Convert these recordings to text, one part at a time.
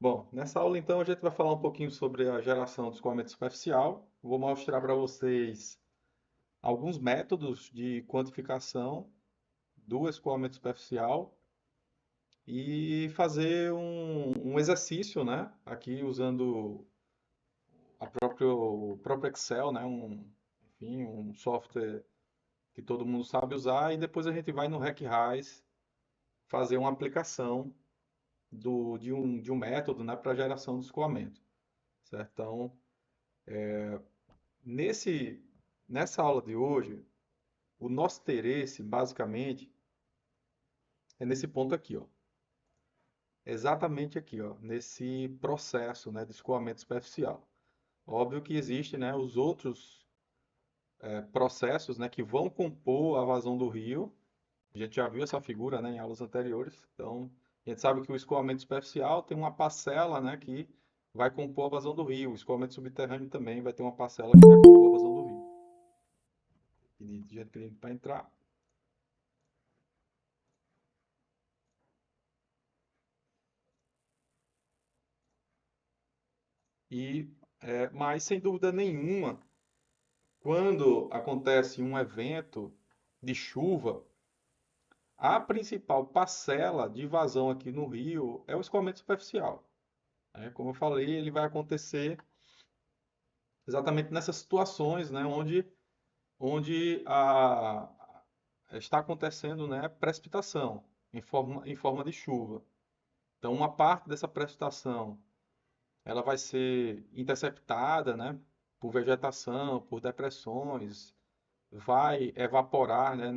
Bom, nessa aula então a gente vai falar um pouquinho sobre a geração de escoamento superficial. Vou mostrar para vocês alguns métodos de quantificação do escoamento superficial e fazer um exercício, né? Aqui usando o próprio Excel, né? Enfim, um software que todo mundo sabe usar e depois a gente vai no RecRais fazer uma aplicação de um método, né, para geração de escoamento, certo? Então, Nesse, nessa aula de hoje, o nosso interesse, basicamente, é nesse ponto aqui, ó. Exatamente aqui, ó, nesse processo, né, de escoamento superficial. Óbvio que existem, né, os outros processos, né, que vão compor a vazão do rio. A gente já viu essa figura, né, em aulas anteriores. Então, a gente sabe que o escoamento superficial tem uma parcela, né, que vai compor a vazão do rio. O escoamento subterrâneo também vai ter uma parcela que vai compor a vazão do rio. Pedir de gente cliente para entrar. Mas sem dúvida nenhuma, quando acontece um evento de chuva, a principal parcela de vazão aqui no rio é o escoamento superficial, né? Como eu falei, ele vai acontecer exatamente nessas situações, né, onde está acontecendo, né, precipitação em forma de chuva. Então, uma parte dessa precipitação ela vai ser interceptada, né, por vegetação, por depressões, vai evaporar, né,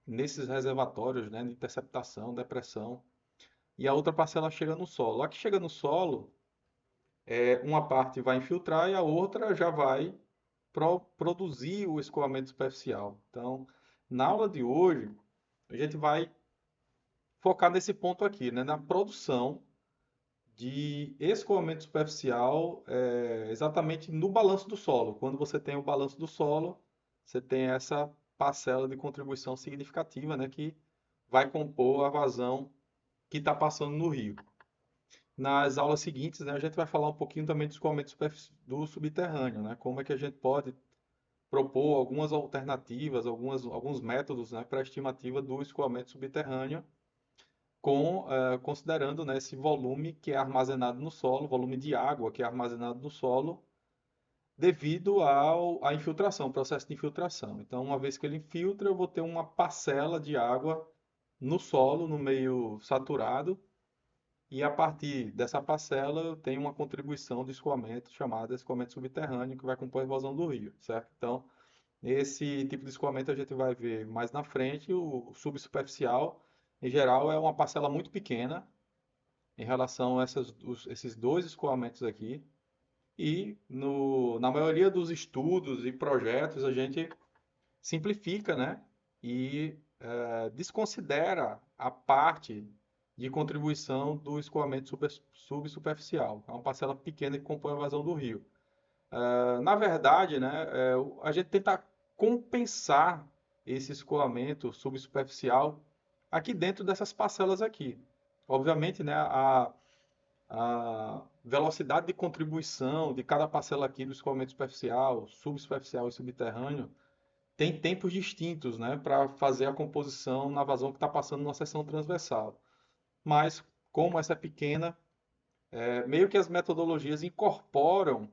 nesses reservatórios, né, de interceptação, depressão, e a outra parcela chega no solo. A que chega no solo, uma parte vai infiltrar e a outra já vai produzir o escoamento superficial. Então, na aula de hoje, a gente vai focar nesse ponto aqui, né, na produção de escoamento superficial, exatamente no balanço do solo. Quando você tem o balanço do solo, você tem essa parcela de contribuição significativa, né, que vai compor a vazão que está passando no rio. Nas aulas seguintes, né, a gente vai falar um pouquinho também do escoamento do subterrâneo, né, como é que a gente pode propor algumas alternativas, alguns métodos, né, para a estimativa do escoamento subterrâneo considerando, né, esse volume que é armazenado no solo, volume de água que é armazenado no solo, devido à infiltração, processo de infiltração. Então, uma vez que ele infiltra, eu vou ter uma parcela de água no solo, no meio saturado, e a partir dessa parcela eu tenho uma contribuição de escoamento chamada escoamento subterrâneo, que vai compor a evasão do rio, certo? Então, esse tipo de escoamento a gente vai ver mais na frente, o subsuperficial, em geral, é uma parcela muito pequena, em relação a esses dois escoamentos aqui. E na maioria dos estudos e projetos a gente simplifica, né? E desconsidera a parte de contribuição do escoamento subsuperficial. É uma parcela pequena que compõe a vazão do rio. Na verdade, né, a gente tenta compensar esse escoamento subsuperficial aqui dentro dessas parcelas aqui. Obviamente, né, a velocidade de contribuição de cada parcela aqui do escoamento superficial, subsuperficial e subterrâneo tem tempos distintos, né, para fazer a composição na vazão que está passando na seção transversal. Mas, como essa é pequena, meio que as metodologias incorporam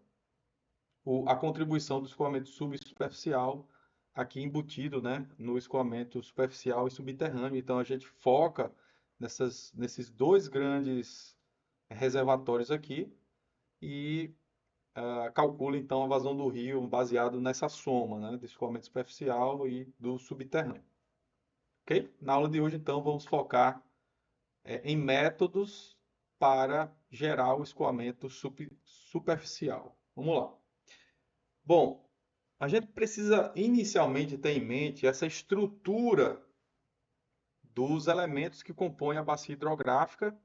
a contribuição do escoamento subsuperficial aqui embutido, né, no escoamento superficial e subterrâneo. Então, a gente foca nesses dois grandes reservatórios aqui e calcula então a vazão do rio baseado nessa soma, né, do escoamento superficial e do subterrâneo. Ok? Na aula de hoje, então, vamos focar em métodos para gerar o escoamento superficial. Vamos lá. Bom, a gente precisa inicialmente ter em mente essa estrutura dos elementos que compõem a bacia hidrográfica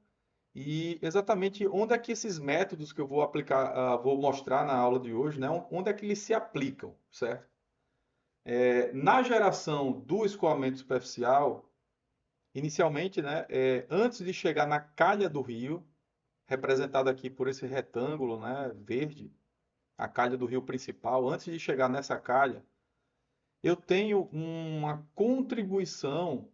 e exatamente onde é que esses métodos que eu vou aplicar, vou mostrar na aula de hoje, né, onde é que eles se aplicam, certo? Na geração do escoamento superficial, inicialmente, né, antes de chegar na calha do rio, representada aqui por esse retângulo, né, verde, a calha do rio principal, antes de chegar nessa calha, eu tenho uma contribuição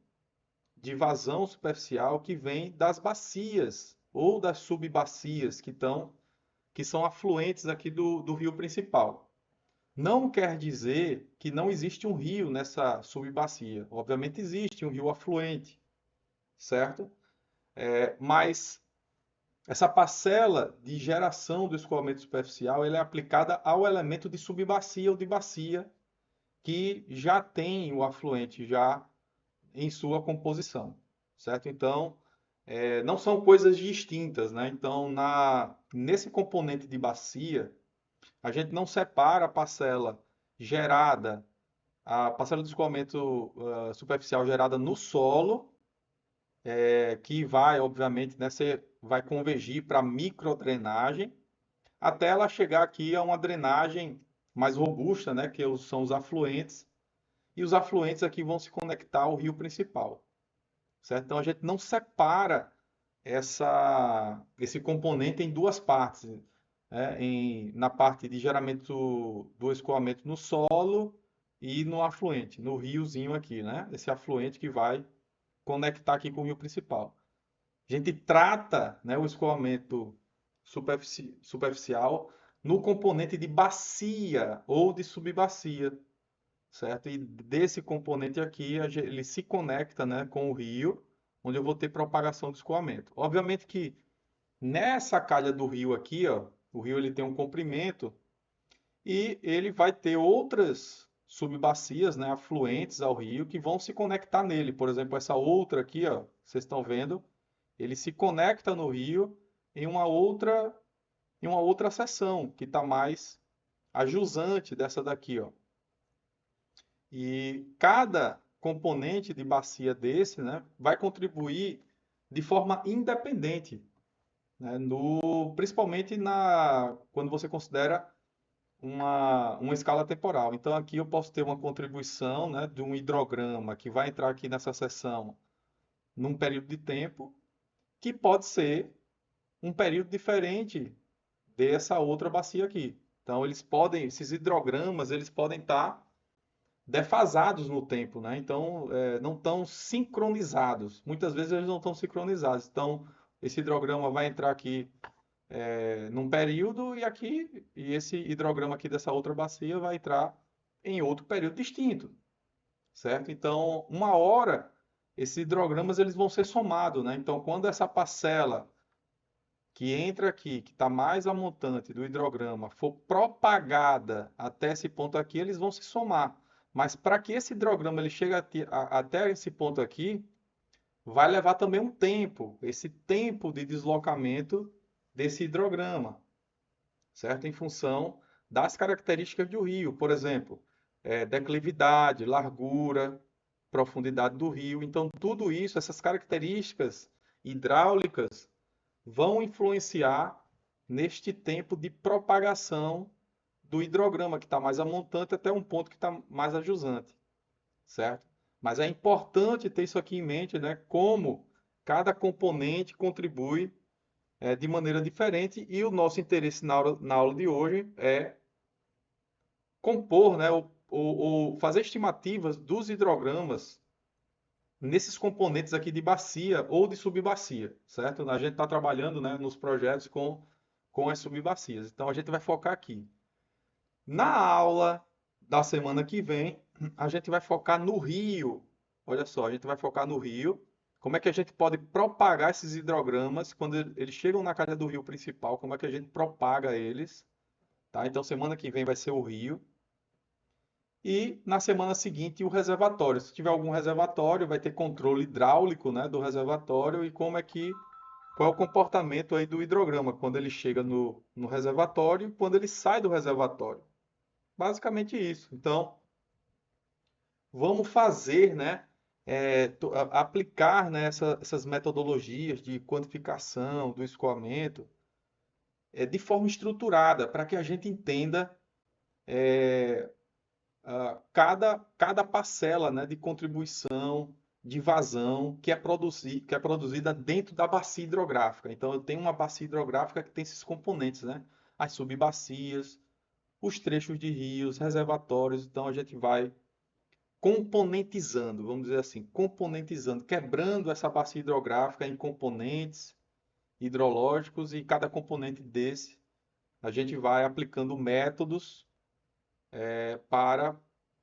de vazão superficial que vem das bacias ou das subbacias que são afluentes aqui do rio principal. Não quer dizer que não existe um rio nessa subbacia. Obviamente existe um rio afluente, certo? Mas essa parcela de geração do escoamento superficial ela é aplicada ao elemento de subbacia ou de bacia que já tem o afluente já em sua composição, certo? Então, não são coisas distintas, né? Então, nesse componente de bacia, a gente não separa a parcela de escoamento superficial gerada no solo, que vai, obviamente, né, você vai convergir para microdrenagem, até ela chegar aqui a uma drenagem mais robusta, né, que são os afluentes, e os afluentes aqui vão se conectar ao rio principal, certo? Então a gente não separa esse componente em duas partes, né? Na parte de geramento do escoamento no solo e no afluente, no riozinho aqui, né? Esse afluente que vai conectar aqui com o rio principal. A gente trata, né, o escoamento superficial no componente de bacia ou de subbacia, certo? E desse componente aqui, ele se conecta, né, com o rio, onde eu vou ter propagação do escoamento. Obviamente que nessa calha do rio aqui, ó, o rio ele tem um comprimento e ele vai ter outras subbacias, né, afluentes ao rio que vão se conectar nele. Por exemplo, essa outra aqui, ó, vocês estão vendo, ele se conecta no rio em uma outra seção que está mais ajusante dessa daqui, ó. E cada componente de bacia desse, né, vai contribuir de forma independente, né, principalmente quando você considera uma escala temporal. Então, aqui eu posso ter uma contribuição, né, de um hidrograma que vai entrar aqui nessa seção num período de tempo, que pode ser um período diferente dessa outra bacia aqui. Então, esses hidrogramas, eles podem estar defasados no tempo, né? Então, não estão sincronizados. Muitas vezes eles não estão sincronizados. Então, esse hidrograma vai entrar aqui num período e esse hidrograma aqui dessa outra bacia vai entrar em outro período distinto, certo? Então, uma hora esses hidrogramas eles vão ser somados, né? Então, quando essa parcela que entra aqui, que está mais a montante do hidrograma, for propagada até esse ponto aqui, eles vão se somar. Mas para que esse hidrograma ele chegue até esse ponto aqui, vai levar também um tempo, esse tempo de deslocamento desse hidrograma, certo? Em função das características do rio, por exemplo, declividade, largura, profundidade do rio. Então, tudo isso, essas características hidráulicas, vão influenciar neste tempo de propagação do hidrograma, que está mais a montante até um ponto que está mais a jusante, certo? Mas é importante ter isso aqui em mente, né? Como cada componente contribui de maneira diferente e o nosso interesse na aula de hoje é compor, né? Ou fazer estimativas dos hidrogramas nesses componentes aqui de bacia ou de subbacia, certo? A gente está trabalhando, né, nos projetos com as subbacias. Então a gente vai focar aqui. Na aula da semana que vem, a gente vai focar no rio. Olha só, a gente vai focar no rio. Como é que a gente pode propagar esses hidrogramas quando eles chegam na calha do rio principal? Como é que a gente propaga eles? Tá? Então semana que vem vai ser o rio. E na semana seguinte o reservatório. Se tiver algum reservatório, vai ter controle hidráulico, né, do reservatório e qual é o comportamento aí do hidrograma quando ele chega no reservatório e quando ele sai do reservatório. Basicamente isso. Então, vamos fazer, né, aplicar, né, essas metodologias de quantificação do escoamento de forma estruturada para que a gente entenda cada parcela, né, de contribuição de vazão que é produzida dentro da bacia hidrográfica. Então, eu tenho uma bacia hidrográfica que tem esses componentes, né? As subbacias, os trechos de rios, reservatórios. Então, a gente vai componentizando, vamos dizer assim, componentizando, quebrando essa bacia hidrográfica em componentes hidrológicos e cada componente desse a gente vai aplicando métodos para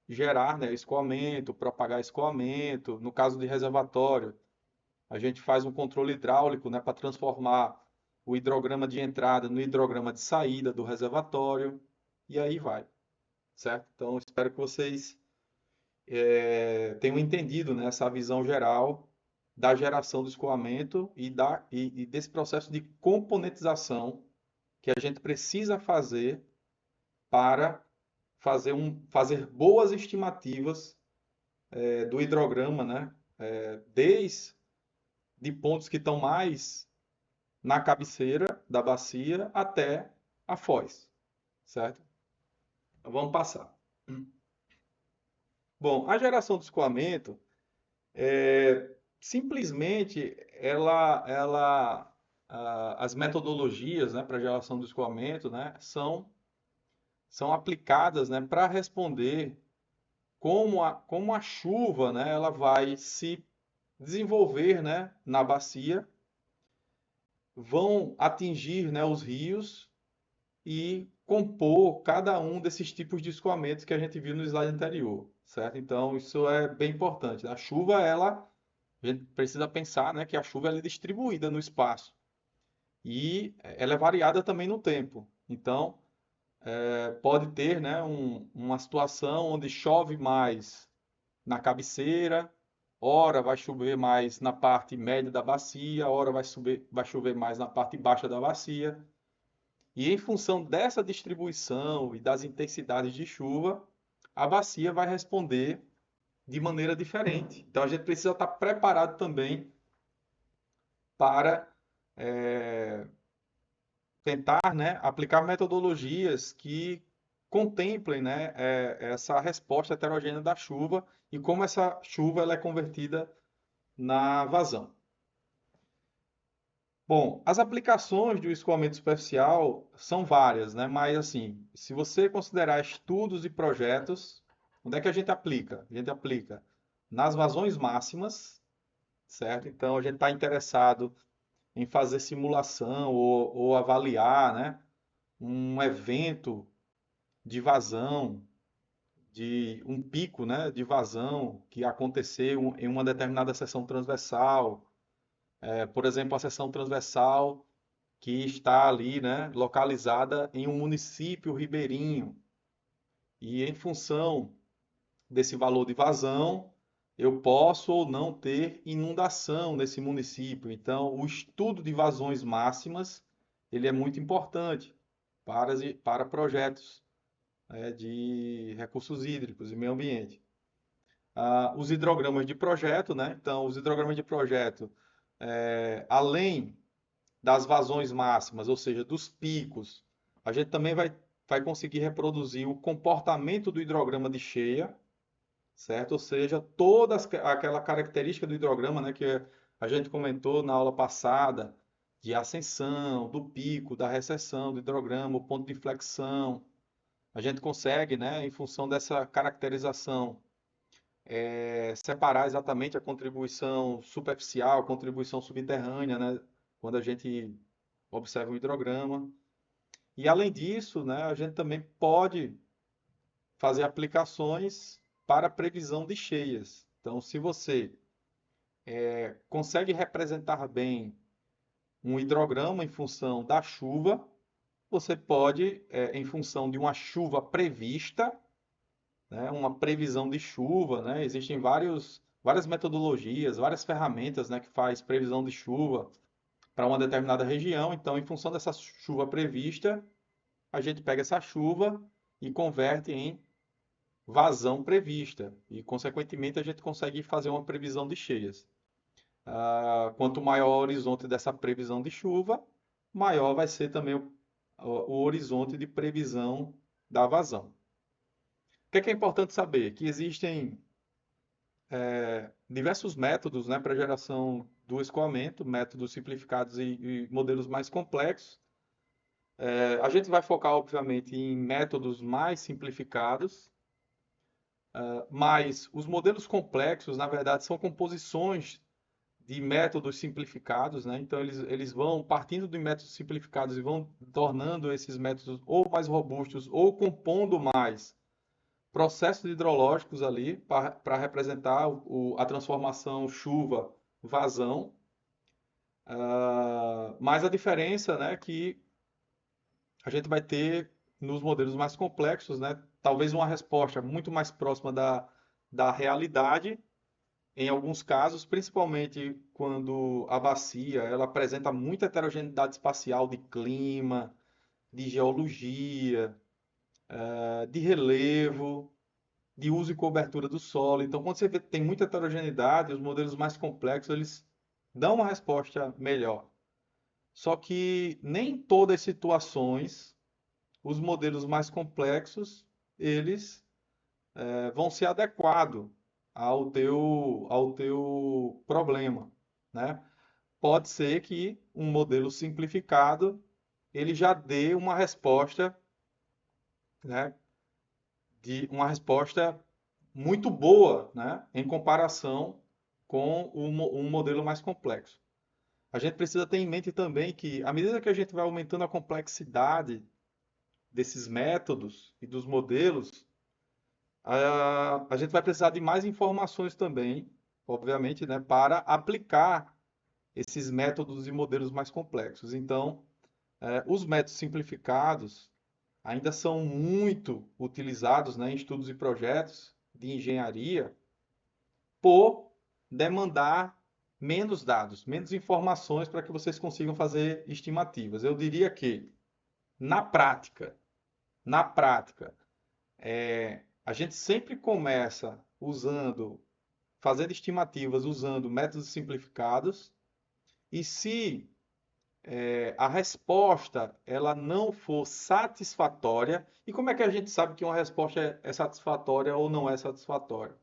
gerar, né, escoamento, propagar escoamento. No caso de reservatório, a gente faz um controle hidráulico, né, para transformar o hidrograma de entrada no hidrograma de saída do reservatório e aí vai, certo? Então, espero que vocês tenham entendido, né, essa visão geral da geração do escoamento e desse processo de componentização que a gente precisa fazer para fazer boas estimativas do hidrograma, né? Desde pontos que estão mais na cabeceira da bacia até a foz, certo? Então, vamos passar. Bom, a geração do escoamento, simplesmente, as metodologias, né, para a geração do escoamento, né, são aplicadas, né, para responder como a chuva, né, ela vai se desenvolver, né, na bacia, vão atingir, né, os rios e compor cada um desses tipos de escoamentos que a gente viu no slide anterior, certo? Então, isso é bem importante. A chuva, a gente precisa pensar, né, que a chuva ela é distribuída no espaço e ela é variada também no tempo. Então, pode ter, né, uma situação onde chove mais na cabeceira, ora vai chover mais na parte média da bacia, ora vai chover mais na parte baixa da bacia. E em função dessa distribuição e das intensidades de chuva, a bacia vai responder de maneira diferente. Então a gente precisa estar preparado também para tentar, né, aplicar metodologias que contemplem, né, essa resposta heterogênea da chuva e como essa chuva ela é convertida na vazão. Bom, as aplicações do escoamento superficial são várias, né? Mas assim, se você considerar estudos e projetos, onde é que a gente aplica? A gente aplica nas vazões máximas, certo? Então a gente está interessado em fazer simulação ou avaliar, né, um evento de vazão, de um pico, né, de vazão que aconteceu em uma determinada seção transversal. Por exemplo, a seção transversal que está ali, né, localizada em um município ribeirinho. E em função desse valor de vazão, eu posso ou não ter inundação nesse município. Então, o estudo de vazões máximas, ele é muito importante para projetos, de recursos hídricos e meio ambiente. Os hidrogramas de projeto, né? Então, os hidrogramas de projeto, além das vazões máximas, ou seja, dos picos, a gente também vai conseguir reproduzir o comportamento do hidrograma de cheia, certo? Ou seja, toda aquela característica do hidrograma, né, que a gente comentou na aula passada, de ascensão, do pico, da recessão do hidrograma, o ponto de inflexão, a gente consegue, né, em função dessa caracterização, separar exatamente a contribuição superficial, a contribuição subterrânea, né, quando a gente observa o hidrograma. E além disso, né, a gente também pode fazer aplicações para previsão de cheias. Então, se você consegue representar bem um hidrograma em função da chuva, você pode, em função de uma chuva prevista, né, uma previsão de chuva, né, existem várias metodologias, várias ferramentas, né, que faz previsão de chuva para uma determinada região. Então, em função dessa chuva prevista, a gente pega essa chuva e converte em vazão prevista. E, consequentemente, a gente consegue fazer uma previsão de cheias. Quanto maior o horizonte dessa previsão de chuva, maior vai ser também o horizonte de previsão da vazão. O que é importante saber? Que existem diversos métodos, né, para geração do escoamento, métodos simplificados e modelos mais complexos. A gente vai focar, obviamente, em métodos mais simplificados, mas os modelos complexos, na verdade, são composições de métodos simplificados, né? Então, eles vão partindo de métodos simplificados e vão tornando esses métodos ou mais robustos ou compondo mais processos hidrológicos ali para representar a transformação chuva-vazão. Mas a diferença, né, é que a gente vai ter nos modelos mais complexos, né, talvez uma resposta muito mais próxima da realidade, em alguns casos, principalmente quando a bacia ela apresenta muita heterogeneidade espacial de clima, de geologia, de relevo, de uso e cobertura do solo. Então, quando você tem muita heterogeneidade, os modelos mais complexos eles dão uma resposta melhor. Só que nem todas as situações, os modelos mais complexos, eles vão ser adequados ao teu problema, né? Pode ser que um modelo simplificado ele já dê uma resposta, né, de uma resposta muito boa, né, em comparação com um modelo mais complexo. A gente precisa ter em mente também que, à medida que a gente vai aumentando a complexidade desses métodos e dos modelos, a gente vai precisar de mais informações também, obviamente, né, para aplicar esses métodos e modelos mais complexos. Então, os métodos simplificados ainda são muito utilizados, né, em estudos e projetos de engenharia por demandar menos dados, menos informações para que vocês consigam fazer estimativas. Eu diria que, na prática, na prática, a gente sempre começa fazendo estimativas usando métodos simplificados, e se a resposta ela não for satisfatória, e como é que a gente sabe que uma resposta é satisfatória ou não é satisfatória?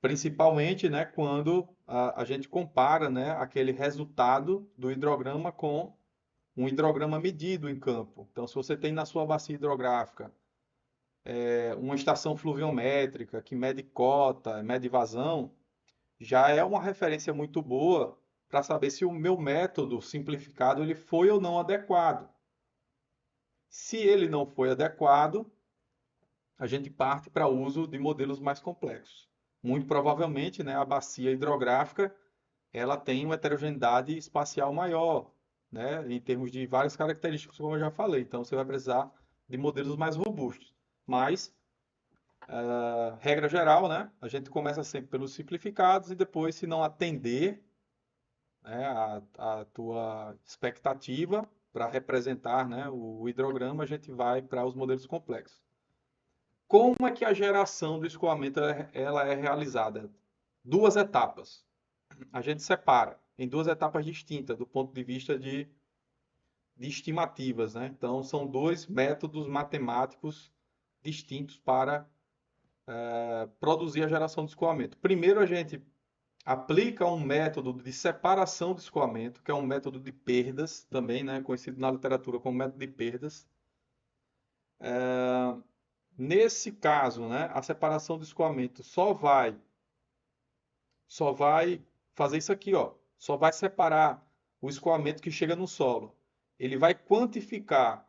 Principalmente, né, quando a gente compara, né, aquele resultado do hidrograma com um hidrograma medido em campo. Então, se você tem na sua bacia hidrográfica uma estação fluviométrica que mede cota, mede vazão, já é uma referência muito boa para saber se o meu método simplificado ele foi ou não adequado. Se ele não foi adequado, a gente parte para o uso de modelos mais complexos. Muito provavelmente, né, a bacia hidrográfica ela tem uma heterogeneidade espacial maior, né, em termos de várias características, como eu já falei. Então, você vai precisar de modelos mais robustos. Mas, regra geral, né, a gente começa sempre pelos simplificados e depois, se não atender, né, a tua expectativa para representar, né, o hidrograma, a gente vai para os modelos complexos. Como é que a geração do escoamento ela é realizada? Duas etapas. A gente separa em duas etapas distintas do ponto de vista de estimativas, né? Então, são dois métodos matemáticos distintos para produzir a geração de escoamento. Primeiro, a gente aplica um método de separação de escoamento, que é um método de perdas, também, né? Conhecido na literatura como método de perdas. Nesse caso, né, a separação do escoamento só vai fazer isso aqui, ó. Só vai separar o escoamento que chega no solo. Ele vai quantificar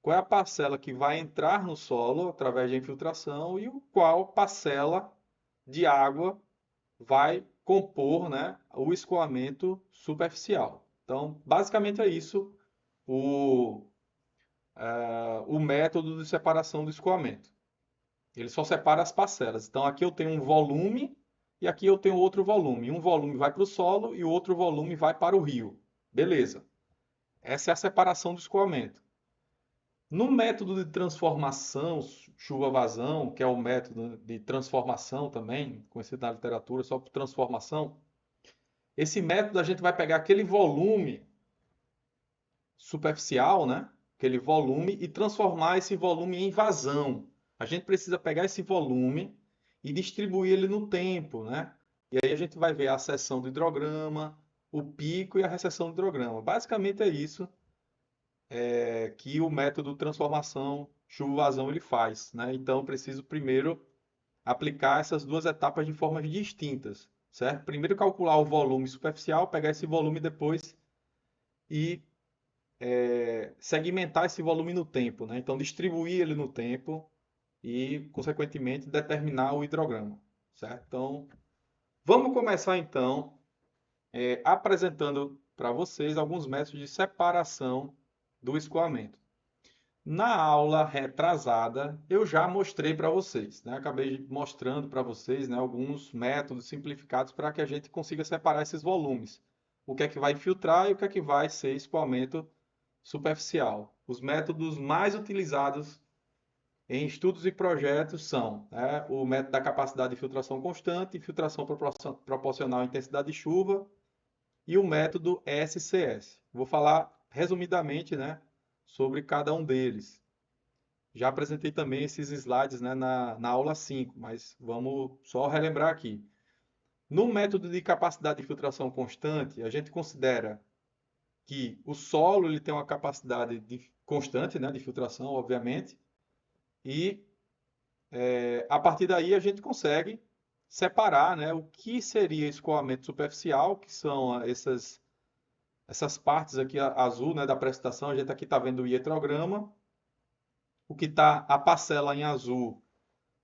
qual é a parcela que vai entrar no solo através da infiltração e qual parcela de água vai compor, né, o escoamento superficial. Então, basicamente é isso o método de separação do escoamento. Ele só separa as parcelas. Então, aqui eu tenho um volume e aqui eu tenho outro volume. Um volume vai para o solo e o outro volume vai para o rio. Beleza. Essa é a separação do escoamento. No método de transformação, chuva-vazão, que é o método de transformação também, conhecido na literatura só por transformação, esse método a gente vai pegar aquele volume superficial, né? Aquele volume e transformar esse volume em vazão. A gente precisa pegar esse volume e distribuir ele no tempo, né? E aí a gente vai ver a seção do hidrograma, o pico e a recessão do hidrograma. Basicamente é isso que o método transformação chuva-vazão ele faz, né? Então, eu preciso primeiro aplicar essas duas etapas de formas distintas, certo? Primeiro calcular o volume superficial, pegar esse volume depois e segmentar esse volume no tempo, né? Então, distribuir ele no tempo e, consequentemente, determinar o hidrograma, certo? Então, vamos começar então apresentando para vocês alguns métodos de separação do escoamento. Na aula retrasada, eu já mostrei para vocês, né? Acabei mostrando para vocês, né, alguns métodos simplificados para que a gente consiga separar esses volumes. O que é que vai filtrar e o que é que vai ser escoamento superficial. Os métodos mais utilizados em estudos e projetos são, né, o método da capacidade de filtração constante, filtração proporcional à intensidade de chuva e o método SCS. Vou falar resumidamente, né, sobre cada um deles. Já apresentei também esses slides, né, na aula 5, mas vamos só relembrar aqui. No método de capacidade de filtração constante, a gente considera que o solo ele tem uma capacidade constante, né, de filtração, obviamente, e a partir daí a gente consegue separar, né, o que seria escoamento superficial, que são essas partes aqui azul, né, da precipitação. A gente aqui está vendo o ietrograma. O que está a parcela em azul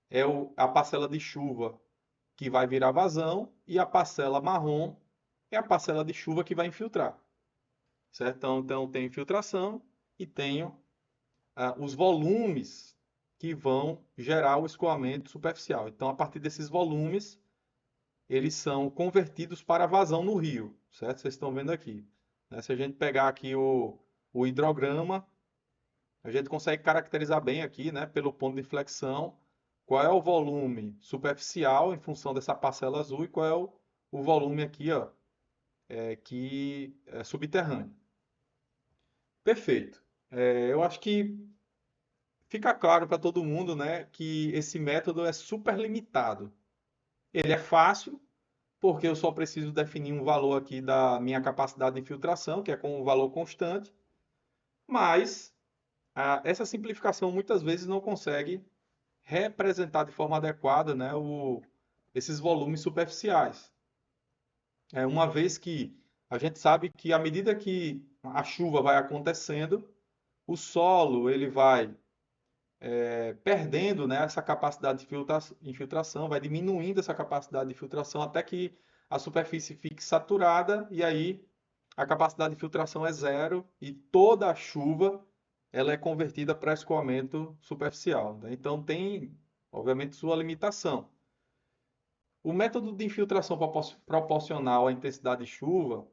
é a parcela de chuva que vai virar vazão e a parcela marrom é a parcela de chuva que vai infiltrar, certo? Então tem infiltração e tenho os volumes que vão gerar o escoamento superficial. Então, a partir desses volumes, eles são convertidos para vazão no rio, certo? Vocês estão vendo aqui. Né? Se a gente pegar aqui o hidrograma, a gente consegue caracterizar bem aqui, né, pelo ponto de inflexão, qual é o volume superficial em função dessa parcela azul e qual é o volume aqui, ó, que é subterrâneo. Perfeito. Eu acho que fica claro para todo mundo, né, que esse método é super limitado. Ele é fácil, porque eu só preciso definir um valor aqui da minha capacidade de infiltração, que é com um valor constante, mas essa simplificação muitas vezes não consegue representar de forma adequada, né, esses volumes superficiais. Uma vez que a gente sabe que à medida que a chuva vai acontecendo, o solo ele vai perdendo, né, essa capacidade de infiltração, vai diminuindo essa capacidade de filtração até que a superfície fique saturada e aí a capacidade de filtração é zero e toda a chuva ela é convertida para escoamento superficial, né? Então tem, obviamente, sua limitação. O método de infiltração proporcional à intensidade de chuva,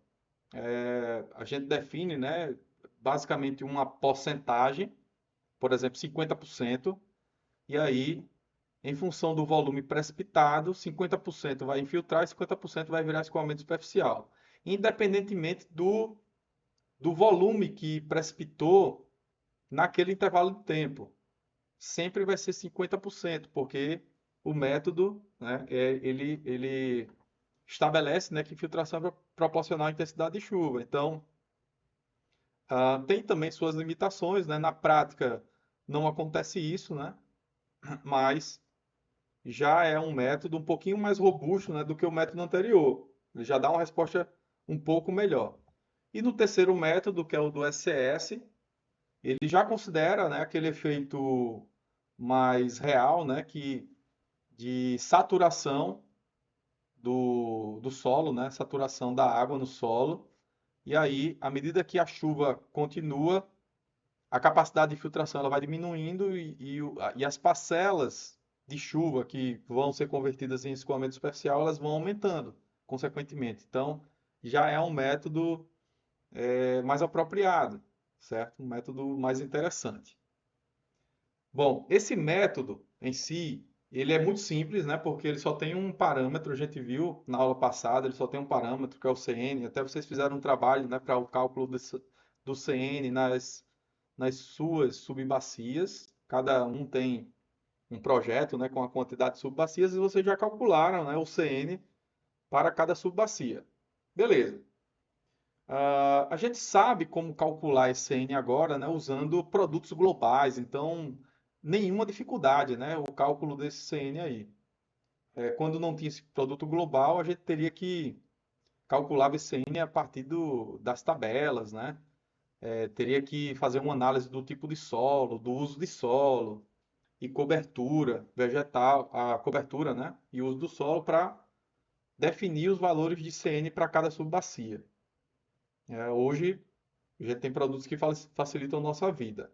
a gente define, né, basicamente uma porcentagem, por exemplo, 50%, e aí, em função do volume precipitado, 50% vai infiltrar e 50% vai virar escoamento superficial. Independentemente do volume que precipitou naquele intervalo de tempo. Sempre vai ser 50%, porque o método, né, ele estabelece, né, que infiltração é proporcional à intensidade de chuva. Então, tem também suas limitações, né? Na prática, não acontece isso, né? Mas já é um método um pouquinho mais robusto, né, do que o método anterior. Ele já dá uma resposta um pouco melhor. E no terceiro método, que é o do SCS, ele já considera, né, aquele efeito mais real, né, de saturação do solo, né, saturação da água no solo. E aí, à medida que a chuva continua, a capacidade de filtração ela vai diminuindo e as parcelas de chuva que vão ser convertidas em escoamento superficial, elas vão aumentando, consequentemente. Então, já é um método mais apropriado, certo? Um método mais interessante. Bom, esse método em si, ele é muito simples, né? Porque ele só tem um parâmetro, a gente viu na aula passada, ele só tem um parâmetro que é o CN. Até vocês fizeram um trabalho, né, para o cálculo do CN nas suas subbacias. Cada um tem um projeto, né, com a quantidade de subbacias e vocês já calcularam, né, o CN para cada subbacia. Beleza. A gente sabe como calcular esse CN agora, né, usando produtos globais, então nenhuma dificuldade, né, o cálculo desse CN aí. Quando não tinha esse produto global, a gente teria que calcular esse CN a partir das tabelas, né? Teria que fazer uma análise do tipo de solo, do uso de solo e cobertura vegetal, a cobertura, né? E uso do solo para definir os valores de CN para cada subbacia. Hoje, a gente tem produtos que facilitam a nossa vida.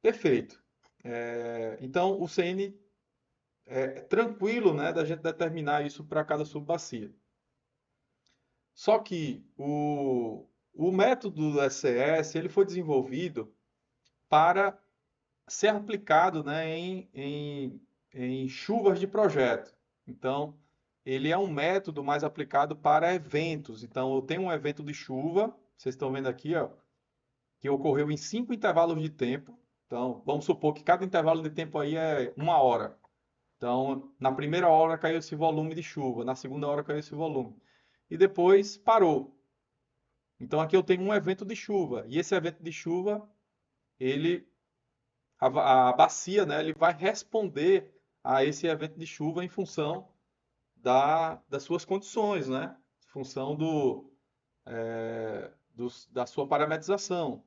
Perfeito. Então, o CN é tranquilo, né, da gente determinar isso para cada subbacia. Só que o método do SCS ele foi desenvolvido para ser aplicado, né, em chuvas de projeto. Então, ele é um método mais aplicado para eventos. Então, eu tenho um evento de chuva, vocês estão vendo aqui, ó, que ocorreu em 5 intervalos de tempo. Então, vamos supor que cada intervalo de tempo aí é 1 hora. Então, na primeira hora caiu esse volume de chuva, na segunda hora caiu esse volume. E depois parou. Então, aqui eu tenho um evento de chuva. E esse evento de chuva, ele a bacia, né, ele vai responder a esse evento de chuva em função das suas condições, né? Em função da sua parametrização,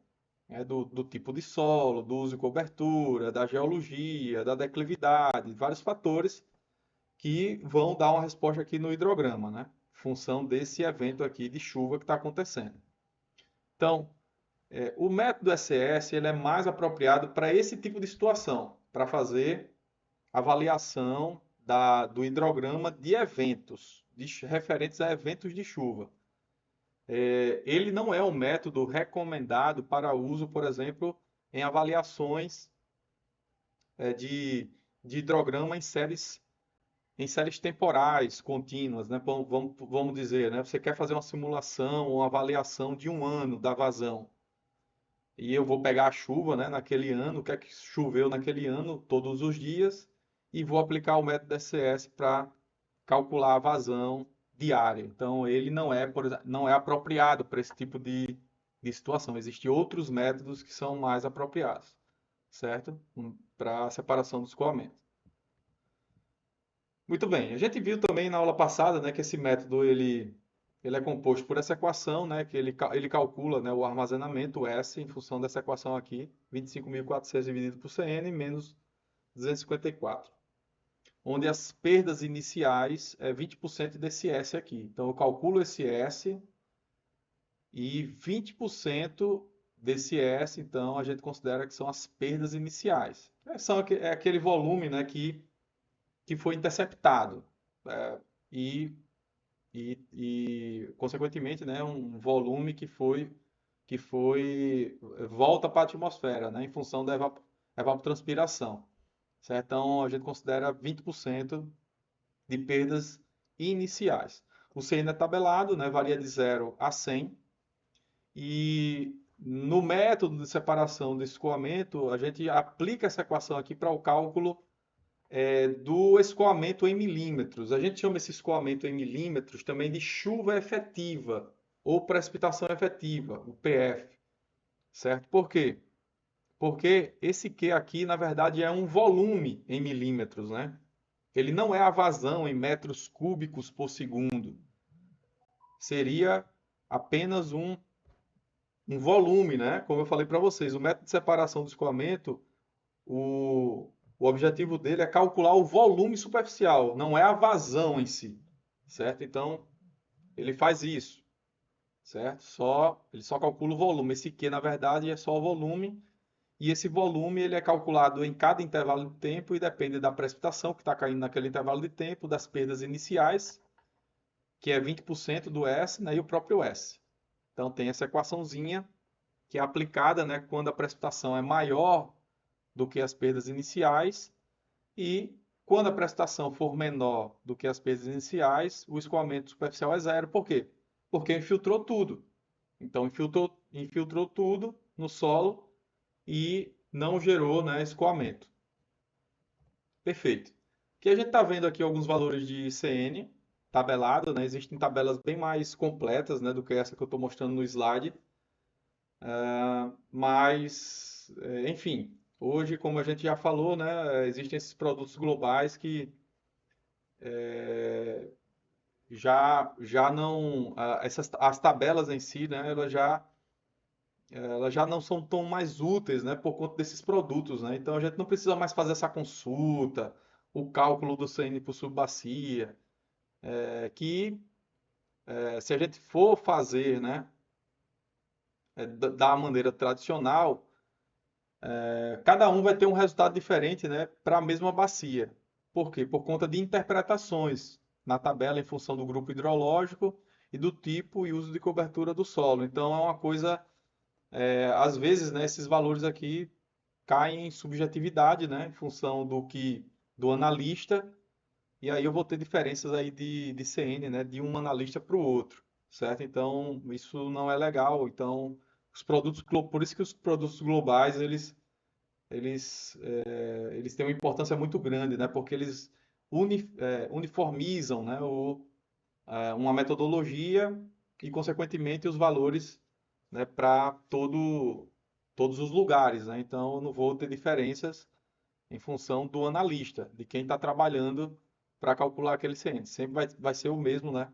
né? Do tipo de solo, do uso de cobertura, da geologia, da declividade, vários fatores que vão dar uma resposta aqui no hidrograma, né? Em função desse evento aqui de chuva que está acontecendo. Então, o método SES ele é mais apropriado para esse tipo de situação, para fazer avaliação do hidrograma de eventos, referentes a eventos de chuva. Ele não é um método recomendado para uso, por exemplo, em avaliações de hidrograma em séries temporais contínuas, né? Vamos dizer, né? Você quer fazer uma simulação ou uma avaliação de um ano da vazão. E eu vou pegar a chuva, né, naquele ano, o que é que choveu naquele ano, todos os dias, e vou aplicar o método DCS para calcular a vazão diária. Então, ele não é, por exemplo, não é apropriado para esse tipo de situação. Existem outros métodos que são mais apropriados, certo? Para a separação do escoamento. Muito bem. A gente viu também na aula passada, né, que esse método ele é composto por essa equação, né, que ele calcula, né, o armazenamento, o S, em função dessa equação aqui, 25.400 dividido por CN menos 254, onde as perdas iniciais é 20% desse S aqui. Então, eu calculo esse S e 20% desse S, então, a gente considera que são as perdas iniciais. É aquele volume, né, que foi interceptado. É, e, consequentemente, né, um volume que foi volta para a atmosfera, né, em função da evapotranspiração. Certo? Então, a gente considera 20% de perdas iniciais. O CN é tabelado, né, varia de 0 a 100. E no método de separação de escoamento, a gente aplica essa equação aqui para o cálculo do escoamento em milímetros. A gente chama esse escoamento em milímetros também de chuva efetiva ou precipitação efetiva, o PF, certo? Por quê? Porque esse Q aqui, na verdade, é um volume em milímetros, né? Ele não é a vazão em metros cúbicos por segundo. Seria apenas um volume, né? Como eu falei para vocês, o método de separação do escoamento, o objetivo dele é calcular o volume superficial, não é a vazão em si, certo? Então, ele faz isso, certo? Ele só calcula o volume. Esse Q, na verdade, é só o volume, e esse volume ele é calculado em cada intervalo de tempo e depende da precipitação que está caindo naquele intervalo de tempo, das perdas iniciais, que é 20% do S, né, e o próprio S. Então, tem essa equaçãozinha que é aplicada, né, quando a precipitação é maior do que as perdas iniciais e quando a precipitação for menor do que as perdas iniciais, o escoamento superficial é zero. Por quê? Porque infiltrou tudo. Então, infiltrou tudo no solo e não gerou, né, escoamento. Perfeito. Aqui a gente está vendo aqui alguns valores de CN tabelado, né? Existem tabelas bem mais completas, né, do que essa que eu estou mostrando no slide. Mas, enfim, hoje, como a gente já falou, né, existem esses produtos globais que já não, as tabelas em si, né, elas já não são tão mais úteis, né, por conta desses produtos, né? Então a gente não precisa mais fazer essa consulta, o cálculo do CN por subbacia, que se a gente for fazer, né, da maneira tradicional, cada um vai ter um resultado diferente, né, para a mesma bacia. Por quê? Por conta de interpretações na tabela em função do grupo hidrológico e do tipo e uso de cobertura do solo. Então é uma coisa, às vezes, né, esses valores aqui caem em subjetividade, né, em função do analista, e aí eu vou ter diferenças aí de CN, né, de um analista para o outro, certo? Então isso não é legal. Então por isso que os produtos globais eles têm uma importância muito grande, né? Porque eles uniformizam, né? Uma metodologia e, consequentemente, os valores, né? Para todos os lugares, né? Então, eu não vou ter diferenças em função do analista, de quem está trabalhando para calcular aquele CN. Sempre vai ser o mesmo, né?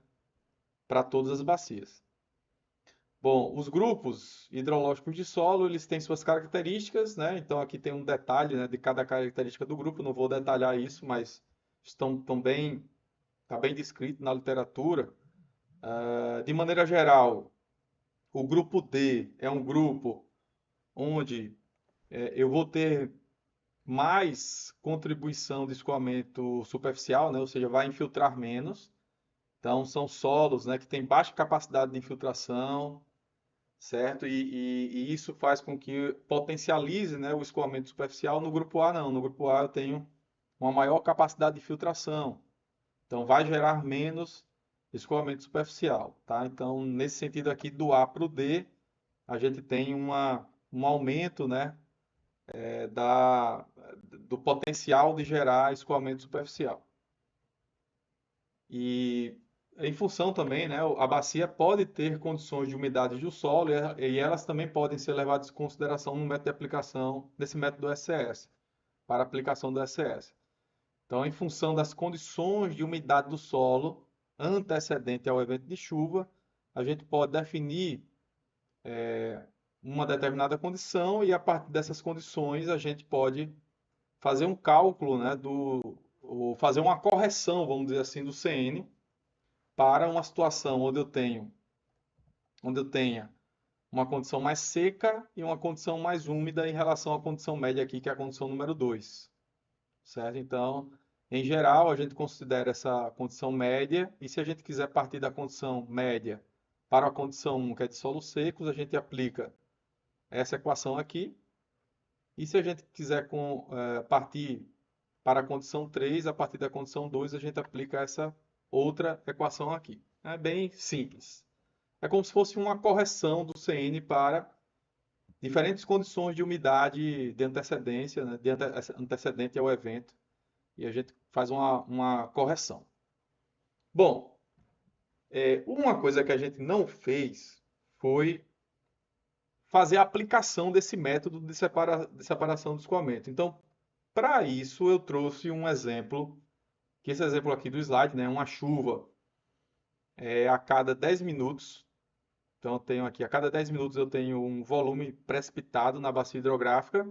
Para todas as bacias. Bom, os grupos hidrológicos de solo, eles têm suas características, né? Então aqui tem um detalhe, né, de cada característica do grupo, não vou detalhar isso, mas estão bem, está bem descrito na literatura. De maneira geral, o grupo D é um grupo onde eu vou ter mais contribuição de escoamento superficial, né? Ou seja, vai infiltrar menos. Então são solos, né, que têm baixa capacidade de infiltração, certo? E isso faz com que potencialize, né, o escoamento superficial. No grupo A, não. No grupo A eu tenho uma maior capacidade de filtração. Então, vai gerar menos escoamento superficial, tá? Então, nesse sentido aqui, do A para o D, a gente tem um aumento, né, da, do potencial de gerar escoamento superficial. E em função também, né, a bacia pode ter condições de umidade do solo e elas também podem ser levadas em consideração no método de aplicação desse método SCS, para aplicação do SCS. Então, em função das condições de umidade do solo antecedente ao evento de chuva, a gente pode definir uma determinada condição e a partir dessas condições a gente pode fazer um cálculo, né, ou fazer uma correção, vamos dizer assim, do CN para uma situação onde eu tenha uma condição mais seca e uma condição mais úmida em relação à condição média aqui, que é a condição número 2, certo? Então, em geral, a gente considera essa condição média, e se a gente quiser partir da condição média para a condição 1, que é de solos secos, a gente aplica essa equação aqui, e se a gente quiser partir para a condição 3, a partir da condição 2, a gente aplica essa outra equação aqui. É bem simples. É como se fosse uma correção do CN para diferentes condições de umidade de antecedência, né, antecedente ao evento, e a gente faz uma correção. Bom, uma coisa que a gente não fez foi fazer a aplicação desse método de separação do escoamento. Então, para isso, eu trouxe um exemplo, que esse exemplo aqui do slide, né, uma chuva a cada 10 minutos. Então, eu tenho aqui, a cada 10 minutos eu tenho um volume precipitado na bacia hidrográfica.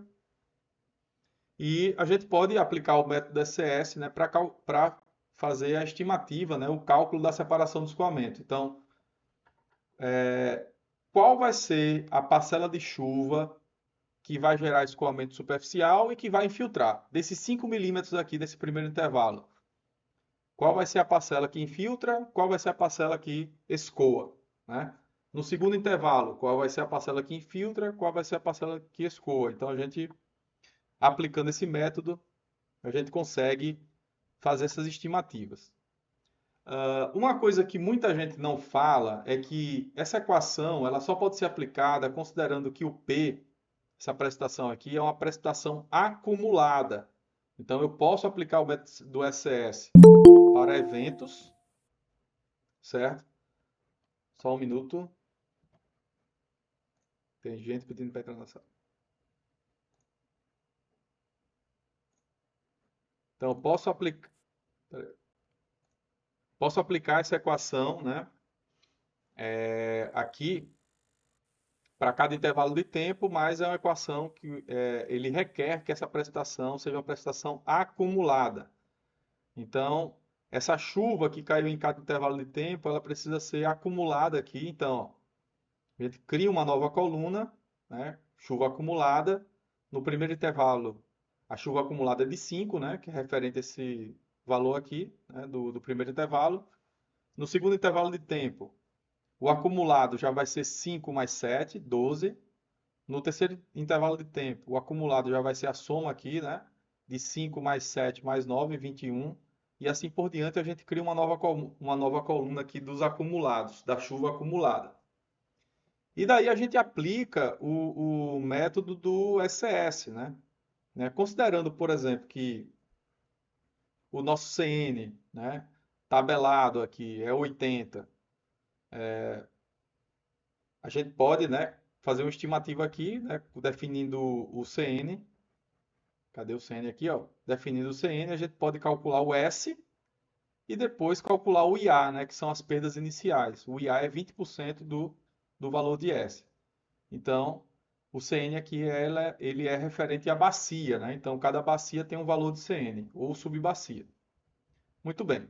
E a gente pode aplicar o método DCS, né, para fazer a estimativa, né, o cálculo da separação do escoamento. Então, qual vai ser a parcela de chuva que vai gerar escoamento superficial e que vai infiltrar? Desses 5 milímetros aqui, desse primeiro intervalo, qual vai ser a parcela que infiltra? Qual vai ser a parcela que escoa, né? No segundo intervalo, qual vai ser a parcela que infiltra? Qual vai ser a parcela que escoa? Então, a gente, aplicando esse método, a gente consegue fazer essas estimativas. Uma coisa que muita gente não fala é que essa equação ela só pode ser aplicada considerando que o P, essa precipitação aqui, é uma precipitação acumulada. Então, eu posso aplicar o método do SCS para eventos, certo? Só um minuto. Tem gente pedindo para entrar na sala. Então, eu posso aplicar essa equação, né, aqui para cada intervalo de tempo, mas é uma equação que ele requer que essa prestação seja uma prestação acumulada. Então, essa chuva que caiu em cada intervalo de tempo, ela precisa ser acumulada aqui. Então, ó, a gente cria uma nova coluna, né, chuva acumulada. No primeiro intervalo, a chuva acumulada é de 5, né, que é referente a esse valor aqui, né, do primeiro intervalo. No segundo intervalo de tempo, o acumulado já vai ser 5 mais 7, 12. No terceiro intervalo de tempo, o acumulado já vai ser a soma aqui, né? De 5 mais 7 mais 9, 21. E assim por diante, a gente cria uma nova coluna aqui dos acumulados, da chuva acumulada. E daí a gente aplica o método do SCS, né? Considerando, por exemplo, que o nosso CN, né, tabelado aqui é 80, a gente pode, né, fazer uma estimativa aqui, né, definindo o CN. Cadê o CN aqui, ó? Definindo o CN, a gente pode calcular o S e depois calcular o IA, né, que são as perdas iniciais. O IA é 20% do valor de S. Então, o CN aqui ele é referente à bacia, né? Então, cada bacia tem um valor de CN, ou subbacia. Muito bem.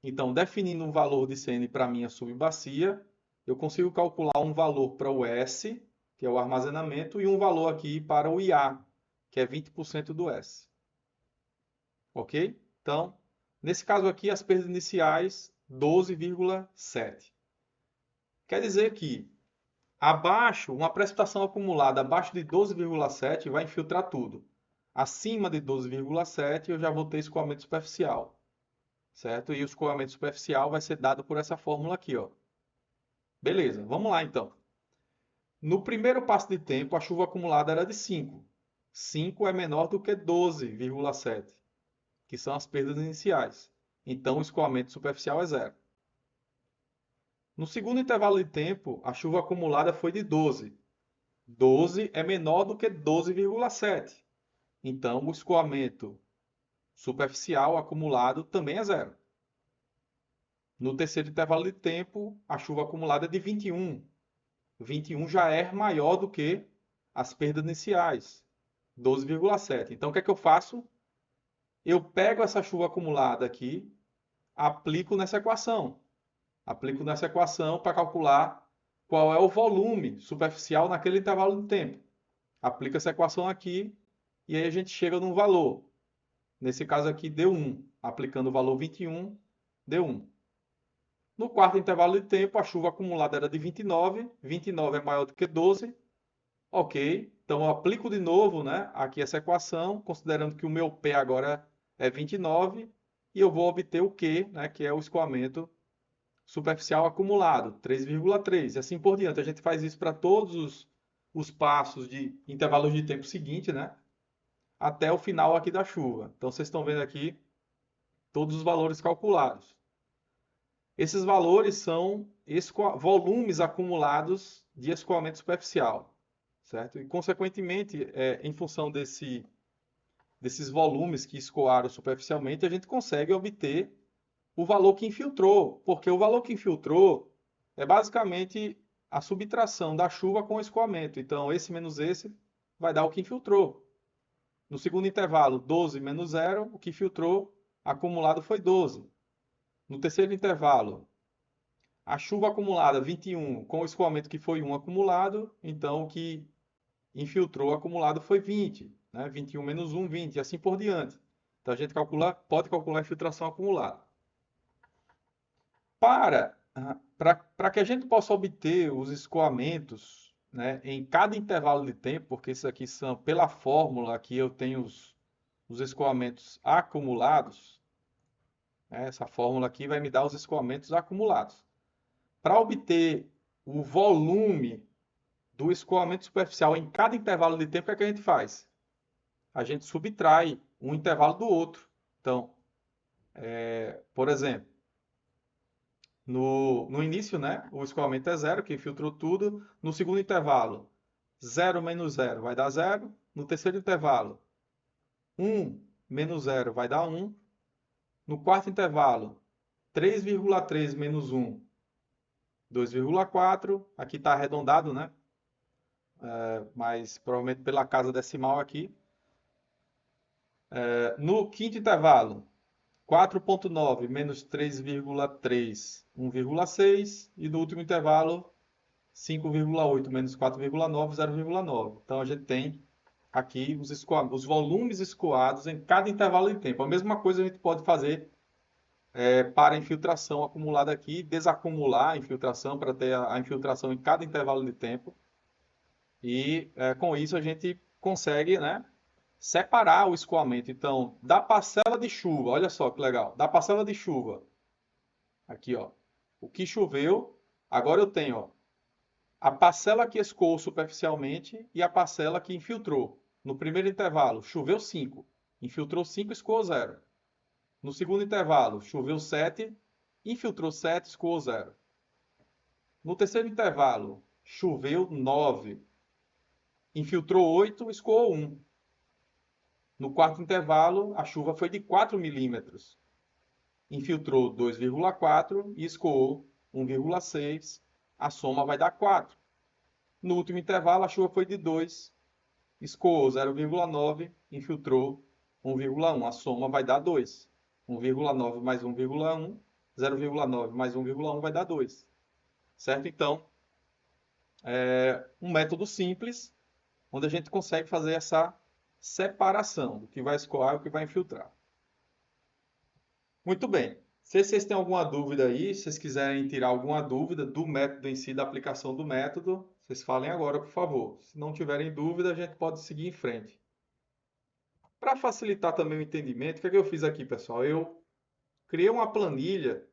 Então, definindo um valor de CN para a minha subbacia, eu consigo calcular um valor para o S, que é o armazenamento, e um valor aqui para o IA, que é 20% do S. Ok? Então, nesse caso aqui, as perdas iniciais, 12,7. Quer dizer que abaixo, uma precipitação acumulada abaixo de 12,7 vai infiltrar tudo. Acima de 12,7 eu já vou ter escoamento superficial, certo? E o escoamento superficial vai ser dado por essa fórmula aqui, ó. Beleza, vamos lá então. No primeiro passo de tempo, a chuva acumulada era de 5. 5 é menor do que 12,7, que são as perdas iniciais. Então, o escoamento superficial é zero. No segundo intervalo de tempo, a chuva acumulada foi de 12. 12 é menor do que 12,7. Então, o escoamento superficial acumulado também é zero. No terceiro intervalo de tempo, a chuva acumulada é de 21. 21 já é maior do que as perdas iniciais, 12,7. Então, o que é que eu faço? Eu pego essa chuva acumulada aqui, aplico nessa equação. Aplico nessa equação para calcular qual é o volume superficial naquele intervalo de tempo. Aplico essa equação aqui e aí a gente chega num valor. Nesse caso aqui deu 1. Aplicando o valor 21, deu 1. No quarto intervalo de tempo, a chuva acumulada era de 29. 29 é maior do que 12. Ok. Então eu aplico de novo, né, aqui essa equação, considerando que o meu P agora é 29. E eu vou obter o Q, né, que é o escoamento superficial acumulado, 3,3. E assim por diante. A gente faz isso para todos os passos de intervalos de tempo seguinte, né? Até o final aqui da chuva. Então vocês estão vendo aqui todos os valores calculados. Esses valores são volumes acumulados de escoamento superficial, certo? E consequentemente, em função desses volumes que escoaram superficialmente, a gente consegue obter o valor que infiltrou, porque o valor que infiltrou é basicamente a subtração da chuva com o escoamento. Então, esse menos esse vai dar o que infiltrou. No segundo intervalo, 12 menos 0, o que filtrou acumulado foi 12. No terceiro intervalo, a chuva acumulada 21 com o escoamento que foi 1 acumulado, então o que infiltrou acumulado foi 20, né? 21 menos 1, 20, e assim por diante. Então a gente pode calcular a infiltração acumulada. Para que a gente possa obter os escoamentos, né, em cada intervalo de tempo, porque isso aqui são, pela fórmula aqui eu tenho os escoamentos acumulados, né, essa fórmula aqui vai me dar os escoamentos acumulados. Para obter o volume do escoamento superficial em cada intervalo de tempo, o que é que a gente faz? a gente subtrai um intervalo do outro. Então, por exemplo, no início, né, o escoamento é zero, que filtrou tudo. No segundo intervalo, 0 menos 0 vai dar 0. No terceiro intervalo, 1 menos 0 vai dar 1. No quarto intervalo, 3,3 menos 1, 2,4. Aqui está arredondado, né? Mas provavelmente pela casa decimal aqui. No quinto intervalo, 4,9 menos 3,3, 1,6. E no último intervalo, 5,8 menos 4,9, 0,9. Então a gente tem aqui os volumes escoados em cada intervalo de tempo. A mesma coisa a gente pode fazer para a infiltração acumulada aqui, desacumular a infiltração para ter a infiltração em cada intervalo de tempo. E com isso a gente consegue, né, separar o escoamento. Então, da parcela de chuva, olha só que legal, da parcela de chuva, aqui ó, o que choveu, agora eu tenho ó, a parcela que escoou superficialmente e a parcela que infiltrou. No primeiro intervalo, choveu 5, infiltrou 5, escoou 0. No segundo intervalo, choveu 7, infiltrou 7, escoou 0. No terceiro intervalo, choveu 9, infiltrou 8, escoou 1. No quarto intervalo, a chuva foi de 4 milímetros, infiltrou 2,4 e escoou 1,6. A soma vai dar 4. No último intervalo, a chuva foi de 2, escoou 0,9, infiltrou 1,1. A soma vai dar 2. 1,9 mais 1,1, 0,9 mais 1,1 vai dar 2. Certo? Então, é um método simples, onde a gente consegue fazer essa separação do que vai escoar e o que vai infiltrar. Muito bem. Se vocês têm alguma dúvida aí, se vocês quiserem tirar alguma dúvida do método em si, da aplicação do método, vocês falem agora, por favor. Se não tiverem dúvida, a gente pode seguir em frente. Para facilitar também o entendimento, o que é que eu fiz aqui, pessoal? Eu criei uma planilha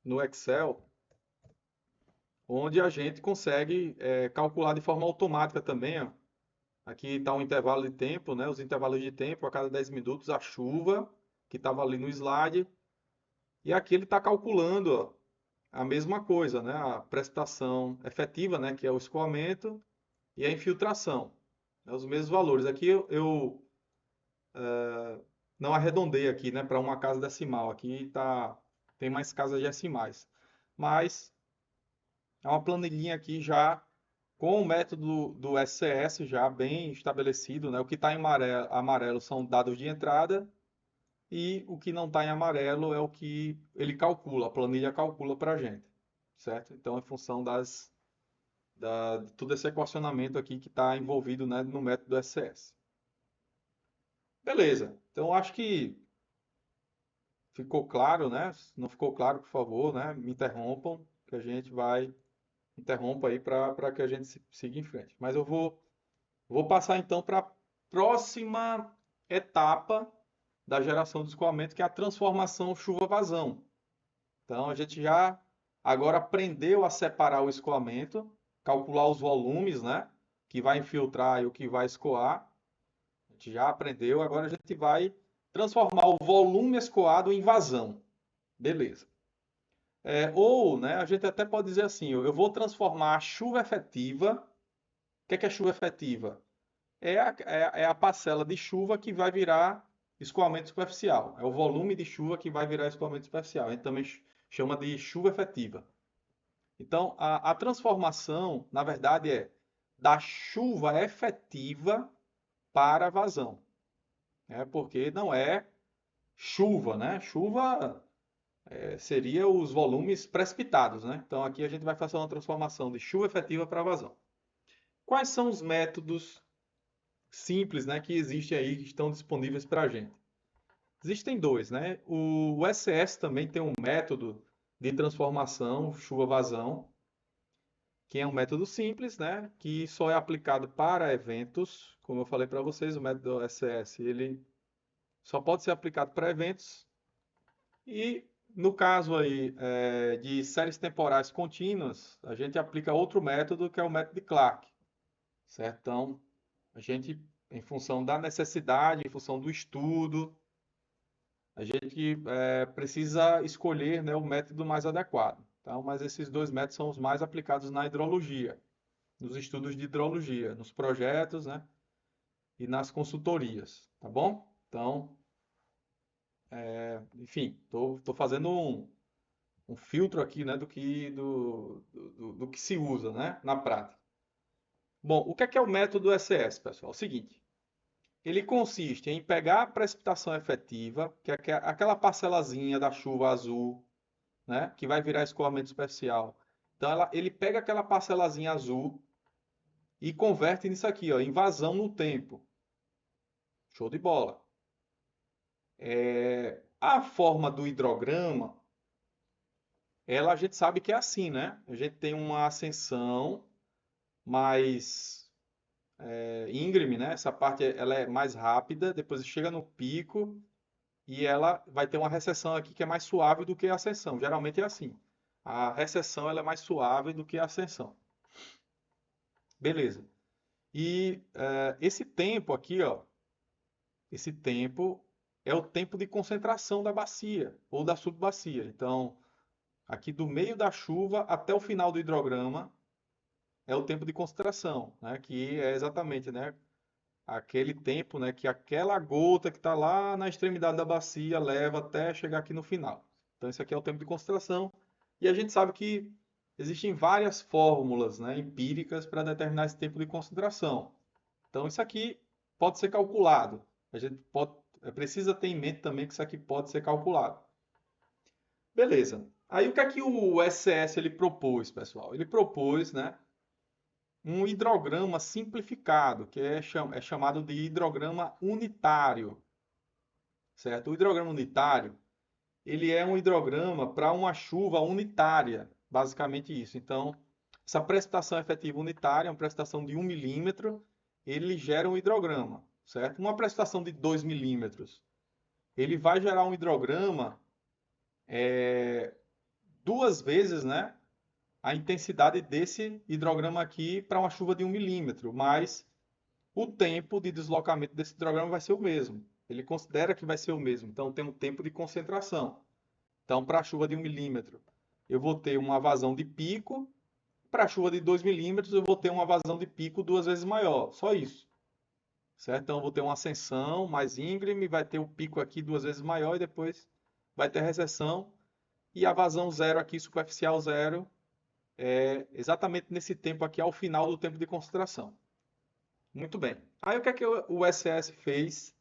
no Excel, onde a gente consegue calcular de forma automática também. Ó. Aqui está um intervalo de tempo, né? Os intervalos de tempo a cada 10 minutos, a chuva, que estava ali no slide. E aqui ele está calculando ó, a mesma coisa, né? A precipitação efetiva, né? Que é o escoamento, e a infiltração. Né? Os mesmos valores. Aqui eu não arredondei aqui, né? Para uma casa decimal. Aqui tem mais casas decimais. Mas é uma planilhinha aqui já com o método do SCS já bem estabelecido, né? O que está em amarelo são dados de entrada e o que não está em amarelo é o que ele calcula, a planilha calcula para a gente, certo? Então, em função de todo esse equacionamento aqui que está envolvido, né, no método SCS. Beleza, então acho que ficou claro, né? Se não ficou claro, por favor, né, me interrompam, que a gente vai interrompa aí para que a gente siga em frente. Mas eu vou passar então para a próxima etapa da geração do escoamento, que é a transformação chuva-vazão. Então a gente já agora aprendeu a separar o escoamento, calcular os volumes, né? Que vai infiltrar e o que vai escoar. A gente já aprendeu, agora a gente vai transformar o volume escoado em vazão. Beleza. Ou, né, a gente até pode dizer assim, eu vou transformar a chuva efetiva. O que é chuva efetiva? É a parcela de chuva que vai virar escoamento superficial. É o volume de chuva que vai virar escoamento superficial. A gente também chama de chuva efetiva. Então, a transformação, na verdade, é da chuva efetiva para vazão. Porque não é chuva, né? Chuva seria os volumes precipitados, né? Então, aqui a gente vai fazer uma transformação de chuva efetiva para vazão. Quais são os métodos simples, né, que existem aí, que estão disponíveis para a gente? Existem dois, né? O SCS também tem um método de transformação chuva-vazão, que é um método simples, né, que só é aplicado para eventos. Como eu falei para vocês, o método SCS, ele só pode ser aplicado para eventos. E no caso aí de séries temporais contínuas, a gente aplica outro método, que é o método de Clarke, certo? Então, a gente em função da necessidade, em função do estudo, a gente precisa escolher, né, o método mais adequado. Então, mas esses dois métodos são os mais aplicados na hidrologia, nos estudos de hidrologia, nos projetos, né, e nas consultorias, tá bom? Então, enfim, tô fazendo um filtro aqui, né, do que se usa, né, na prática. Bom, o que é o método ECS, pessoal? É o seguinte, ele consiste em pegar a precipitação efetiva, que é aquela parcelazinha da chuva azul, né, que vai virar escoamento superficial. Então, ele pega aquela parcelazinha azul e converte nisso aqui, ó, em vazão no tempo. Show de bola. A forma do hidrograma, a gente sabe que é assim, né? A gente tem uma ascensão mais íngreme, né? Essa parte ela é mais rápida, depois chega no pico e ela vai ter uma recessão aqui que é mais suave do que a ascensão. Geralmente é assim. A recessão ela é mais suave do que a ascensão. Beleza. E esse tempo aqui, ó, esse tempo é o tempo de concentração da bacia ou da subbacia. Então, aqui do meio da chuva até o final do hidrograma é o tempo de concentração, né? Que é exatamente, né, aquele tempo, né, que aquela gota que está lá na extremidade da bacia leva até chegar aqui no final. Então, esse aqui é o tempo de concentração. E a gente sabe que existem várias fórmulas, né, empíricas para determinar esse tempo de concentração. Então, isso aqui pode ser calculado. A gente precisa ter em mente também que isso aqui pode ser calculado. Beleza. Aí o que é que o SCS ele propôs, pessoal? Ele propôs, né, um hidrograma simplificado, que é chamado de hidrograma unitário, certo? O hidrograma unitário, ele é um hidrograma para uma chuva unitária, basicamente isso. Então, essa precipitação efetiva unitária, uma precipitação de 1 milímetro, ele gera um hidrograma, certo? Uma precipitação de 2 milímetros, ele vai gerar um hidrograma duas vezes, né, a intensidade desse hidrograma aqui para uma chuva de 1 milímetro, mas o tempo de deslocamento desse hidrograma vai ser o mesmo. Ele considera que vai ser o mesmo. Então, tem um tempo de concentração. Então, para a chuva de 1 milímetro, eu vou ter uma vazão de pico. Para a chuva de 2 milímetros, eu vou ter uma vazão de pico duas vezes maior. Só isso. Certo? Então, eu vou ter uma ascensão mais íngreme, vai ter o pico aqui duas vezes maior e depois vai ter recessão. E a vazão zero aqui, superficial zero, é exatamente nesse tempo aqui, ao final do tempo de concentração. Muito bem. Aí o que é que o SS fez?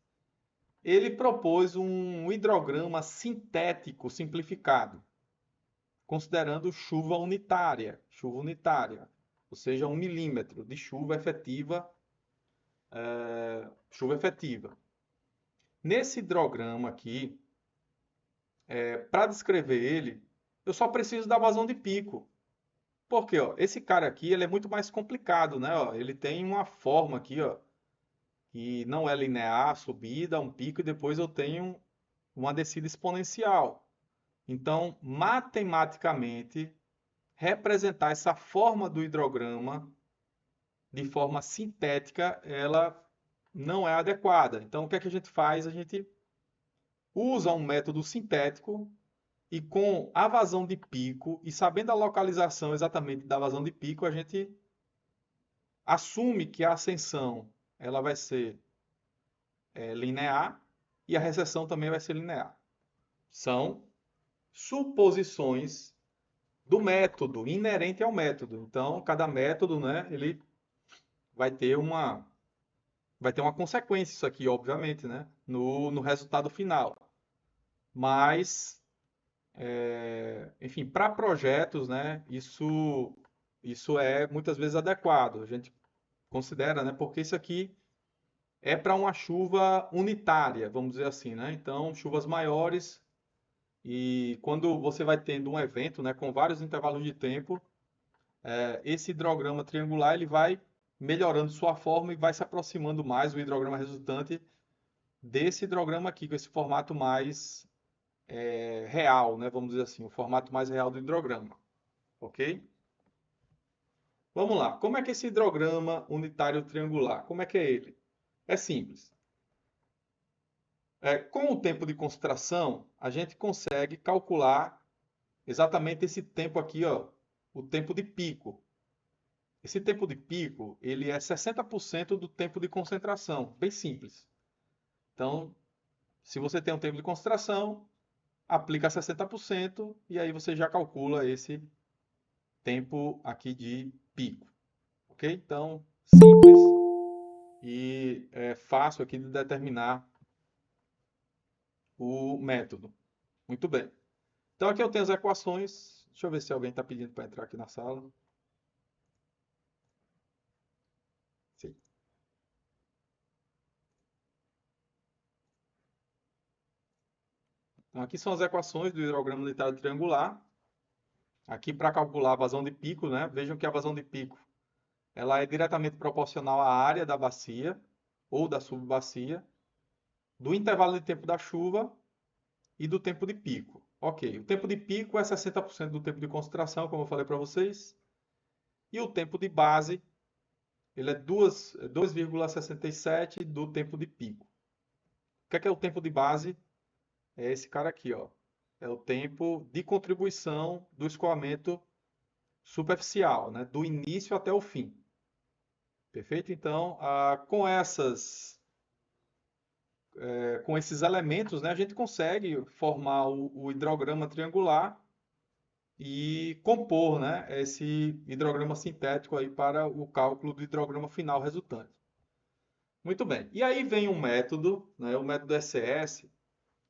Ele propôs um hidrograma sintético simplificado, considerando chuva unitária, ou seja, 1 milímetro de chuva efetiva, chuva efetiva. Nesse hidrograma aqui, para descrever ele, eu só preciso da vazão de pico. Porque, ó, esse cara aqui, ele é muito mais complicado, né? Ó, ele tem uma forma aqui, ó, que não é linear, subida, um pico, e depois eu tenho uma descida exponencial. Então, matematicamente, representar essa forma do hidrograma de forma sintética, ela não é adequada. Então, o que é que a gente faz? A gente usa um método sintético e com a vazão de pico e sabendo a localização exatamente da vazão de pico, a gente assume que a ascensão ela vai ser linear e a recessão também vai ser linear. São suposições do método, inerente ao método. Então, cada método, né, ele vai ter uma consequência isso aqui, obviamente, né, no resultado final. Mas, enfim, para projetos, né, isso é muitas vezes adequado. A gente considera, né, porque isso aqui é para uma chuva unitária, vamos dizer assim, né? Então, chuvas maiores e quando você vai tendo um evento, né, com vários intervalos de tempo, esse hidrograma triangular ele vai melhorando sua forma e vai se aproximando mais o hidrograma resultante desse hidrograma aqui, com esse formato mais real, né? Vamos dizer assim, o formato mais real do hidrograma, ok? Vamos lá, como é que esse hidrograma unitário triangular, como é que é ele? É simples. Com o tempo de concentração, a gente consegue calcular exatamente esse tempo aqui, ó, o tempo de pico. Esse tempo de pico, ele é 60% do tempo de concentração, bem simples. Então, se você tem um tempo de concentração, aplica 60% e aí você já calcula esse tempo aqui de pico, ok? Então, simples e é fácil aqui de determinar o método. Muito bem. Então aqui eu tenho as equações. Deixa eu ver se alguém está pedindo para entrar aqui na sala. Sim. Então aqui são as equações do hidrograma unitário triangular. Aqui para calcular a vazão de pico, né? Vejam que a vazão de pico ela é diretamente proporcional à área da bacia ou da subbacia, do intervalo de tempo da chuva e do tempo de pico. Ok, o tempo de pico é 60% do tempo de concentração, como eu falei para vocês, e o tempo de base ele é 2,67 do tempo de pico. O que é o tempo de base? É esse cara aqui, ó. É o tempo de contribuição do escoamento superficial, né? Do início até o fim. Perfeito? Então, com esses elementos, né, a gente consegue formar o hidrograma triangular e compor, né, esse hidrograma sintético aí para o cálculo do hidrograma final resultante. Muito bem. E aí vem um método, né, o método SES,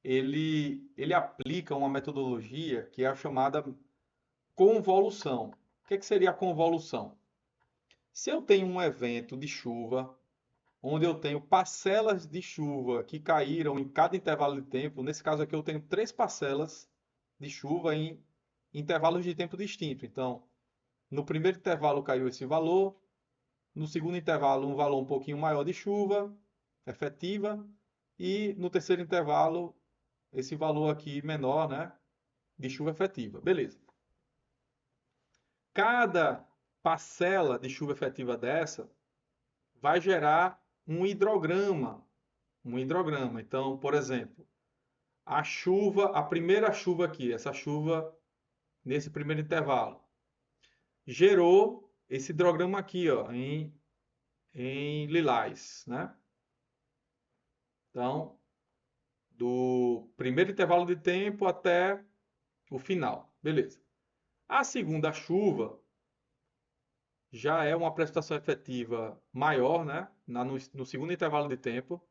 ele aplica uma metodologia que é a chamada convolução. O que seria a convolução? Se eu tenho um evento de chuva, onde eu tenho parcelas de chuva que caíram em cada intervalo de tempo, nesse caso aqui eu tenho 3 parcelas de chuva em intervalos de tempo distintos. Então, no primeiro intervalo caiu esse valor, no segundo intervalo um valor um pouquinho maior de chuva efetiva, e no terceiro intervalo esse valor aqui menor, né, de chuva efetiva. Beleza. Cada parcela de chuva efetiva dessa vai gerar um hidrograma. Um hidrograma. Então, por exemplo, a primeira chuva aqui, essa chuva nesse primeiro intervalo, gerou esse hidrograma aqui, ó, em lilás, né? Então, do primeiro intervalo de tempo até o final. Beleza. A segunda chuva já é uma precipitação efetiva maior, né? No segundo intervalo de tempo.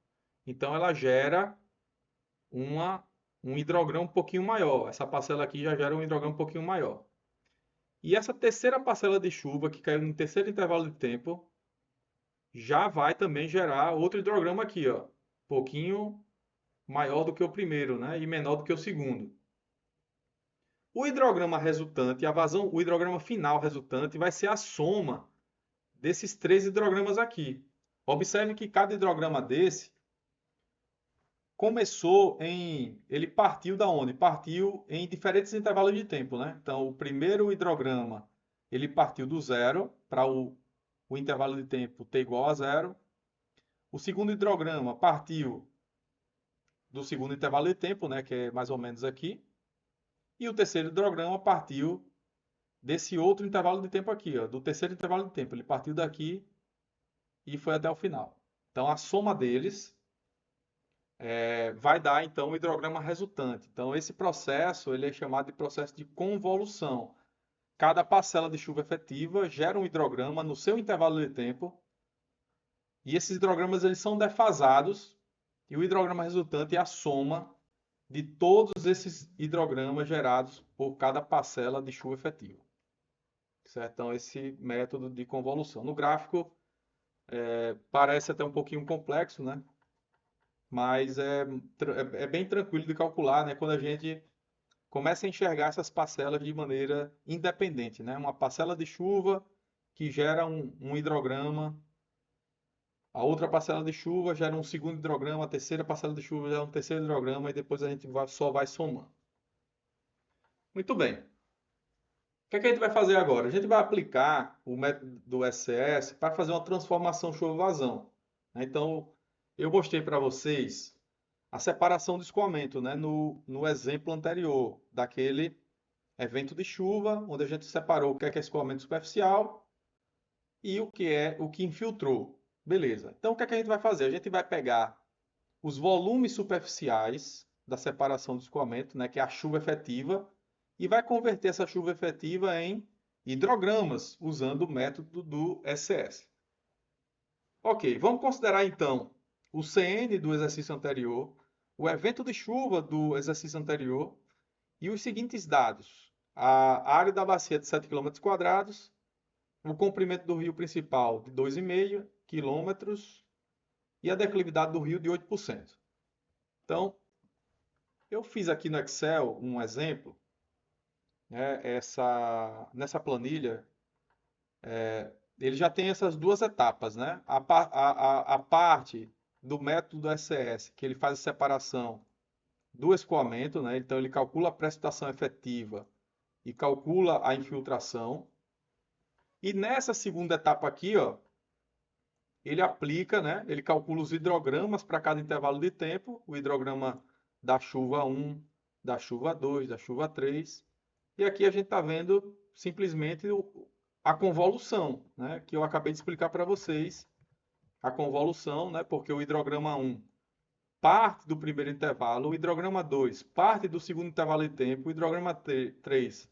Então ela gera um hidrograma um pouquinho maior. Essa parcela aqui já gera um hidrograma um pouquinho maior. E essa terceira parcela de chuva que caiu no terceiro intervalo de tempo já vai também gerar outro hidrograma aqui, ó, um pouquinho maior do que o primeiro, né? E menor do que o segundo. O hidrograma resultante, o hidrograma final resultante vai ser a soma desses 3 hidrogramas aqui. Observe que cada hidrograma desse ele partiu da onde? Partiu em diferentes intervalos de tempo, né? Então, o primeiro hidrograma, ele partiu do zero para o intervalo de tempo t igual a zero. O segundo hidrograma partiu do segundo intervalo de tempo, né, que é mais ou menos aqui. E o terceiro hidrograma partiu desse outro intervalo de tempo aqui, ó, do terceiro intervalo de tempo. Ele partiu daqui e foi até o final. Então, a soma deles vai dar, então, o hidrograma resultante. Então, esse processo ele é chamado de processo de convolução. Cada parcela de chuva efetiva gera um hidrograma no seu intervalo de tempo. E esses hidrogramas eles são defasados. E o hidrograma resultante é a soma de todos esses hidrogramas gerados por cada parcela de chuva efetiva. Certo? Então, esse método de convolução. No gráfico, parece até um pouquinho complexo, né? Mas é bem tranquilo de calcular, né? Quando a gente começa a enxergar essas parcelas de maneira independente, né? Uma parcela de chuva que gera um hidrograma, a outra parcela de chuva gera um segundo hidrograma, a terceira parcela de chuva gera um terceiro hidrograma e depois a gente só vai somando. Muito bem. O que é que a gente vai fazer agora? A gente vai aplicar o método do SCS para fazer uma transformação chuva-vazão. Então, eu mostrei para vocês a separação do escoamento, né? No exemplo anterior, daquele evento de chuva, onde a gente separou o que é escoamento superficial e o que é o que infiltrou. Beleza. Então, o que é que a gente vai fazer? A gente vai pegar os volumes superficiais da separação do escoamento, né, que é a chuva efetiva, e vai converter essa chuva efetiva em hidrogramas, usando o método do SCS. Ok, vamos considerar então o CN do exercício anterior, o evento de chuva do exercício anterior e os seguintes dados. A área da bacia de 7 km², o comprimento do rio principal de 2,5 km e a declividade do rio de 8%. Então, eu fiz aqui no Excel um exemplo, né, nessa planilha, ele já tem essas duas etapas, né? A parte do método do SCS, que ele faz a separação do escoamento, né? Então ele calcula a precipitação efetiva e calcula a infiltração. E nessa segunda etapa aqui, ó, ele aplica, né? Ele calcula os hidrogramas para cada intervalo de tempo, o hidrograma da chuva 1, da chuva 2, da chuva 3. E aqui a gente está vendo simplesmente a convolução, né? Que eu acabei de explicar para vocês. A convolução, né? Porque o hidrograma 1 parte do primeiro intervalo, o hidrograma 2 parte do segundo intervalo de tempo, o hidrograma 3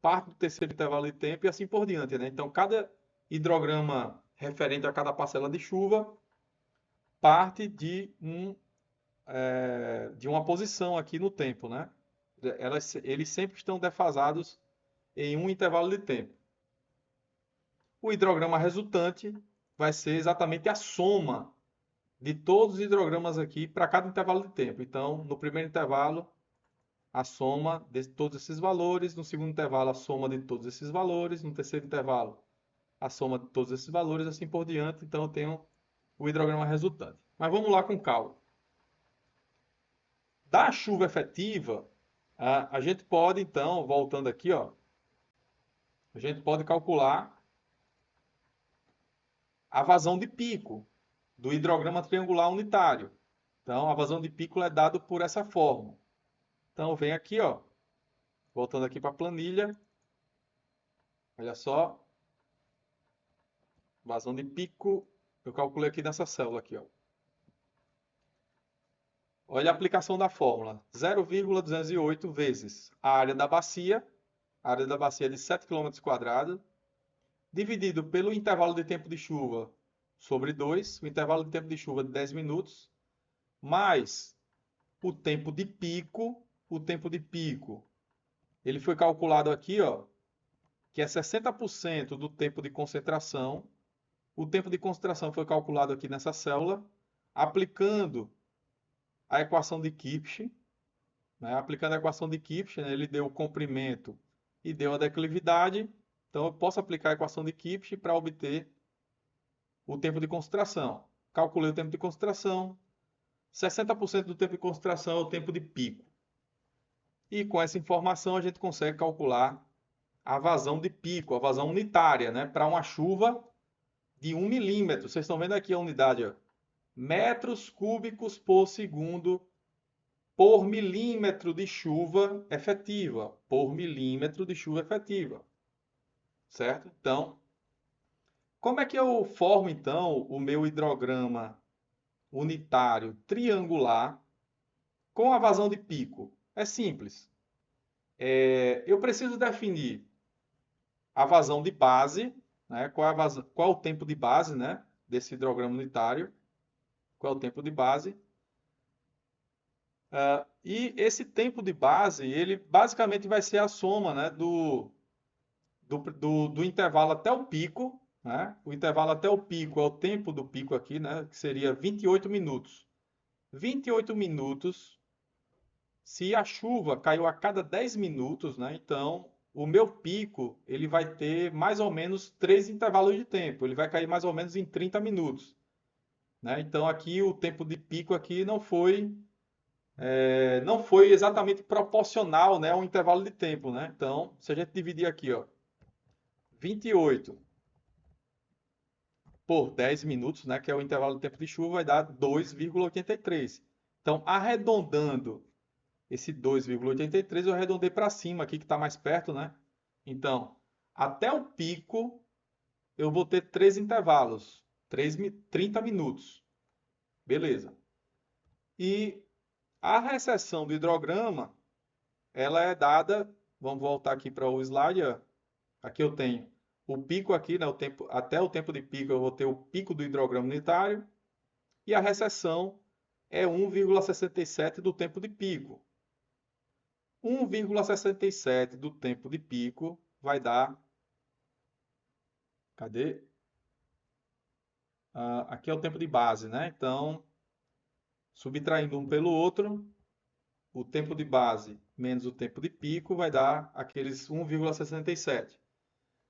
parte do terceiro intervalo de tempo e assim por diante, né? Então, cada hidrograma referente a cada parcela de chuva parte de uma posição aqui no tempo, né? Eles sempre estão defasados em um intervalo de tempo. O hidrograma resultante vai ser exatamente a soma de todos os hidrogramas aqui para cada intervalo de tempo. Então, no primeiro intervalo, a soma de todos esses valores, no segundo intervalo, a soma de todos esses valores, no terceiro intervalo, a soma de todos esses valores, assim por diante. Então, eu tenho o hidrograma resultante. Mas vamos lá com calma. Da chuva efetiva, a gente pode, então, voltando aqui, ó, a gente pode calcular a vazão de pico do hidrograma triangular unitário. Então, a vazão de pico é dada por essa forma. Então, vem aqui, ó, voltando aqui para a planilha. Olha só. Vazão de pico, eu calculei aqui nessa célula aqui, ó. Olha a aplicação da fórmula. 0,208 vezes a área da bacia é de 7 km², dividido pelo intervalo de tempo de chuva sobre 2, o intervalo de tempo de chuva de 10 minutos, mais o tempo de pico, ele foi calculado aqui, ó, que é 60% do tempo de concentração. O tempo de concentração foi calculado aqui nessa célula, aplicando a equação de Kipch, né? Aplicando a equação de Kipch, né? Ele deu o comprimento e deu a declividade. Então, eu posso aplicar a equação de Kipch para obter o tempo de concentração. Calculei o tempo de concentração. 60% do tempo de concentração é o tempo de pico. E com essa informação, a gente consegue calcular a vazão de pico, a vazão unitária, né? Para uma chuva de 1 milímetro. Vocês estão vendo aqui a unidade, ó. Metros cúbicos por segundo por milímetro de chuva efetiva. Por milímetro de chuva efetiva. Certo? Então, como é que eu formo, então, o meu hidrograma unitário triangular com a vazão de pico? É simples. Eu preciso definir a vazão de base, né? Qual é o tempo de base, né? Desse hidrograma unitário. Qual é o tempo de base? E esse tempo de base, ele basicamente vai ser a soma, né, do intervalo até o pico, né? O intervalo até o pico é o tempo do pico aqui, né, que seria 28 minutos. 28 minutos, se a chuva caiu a cada 10 minutos, né, então o meu pico ele vai ter mais ou menos 3 intervalos de tempo. Ele vai cair mais ou menos em 30 minutos. Né? Então aqui o tempo de pico aqui não foi exatamente proporcional, né, ao intervalo de tempo, né? Então, se a gente dividir aqui, ó, 28 por 10 minutos, né, que é o intervalo de tempo de chuva, vai dar 2,83. Então, arredondando esse 2,83, eu arredondei para cima aqui, que está mais perto, né? Então, até o pico, eu vou ter 3 intervalos, 30 minutos. Beleza. E a recessão do hidrograma, ela é dada, vamos voltar aqui para o slide, ó. Aqui eu tenho o pico aqui, né, até o tempo de pico eu vou ter o pico do hidrograma unitário e a recessão é 1,67 do tempo de pico. 1,67 do tempo de pico vai dar, cadê? Aqui é o tempo de base, né? Então, subtraindo um pelo outro, o tempo de base menos o tempo de pico vai dar aqueles 1,67.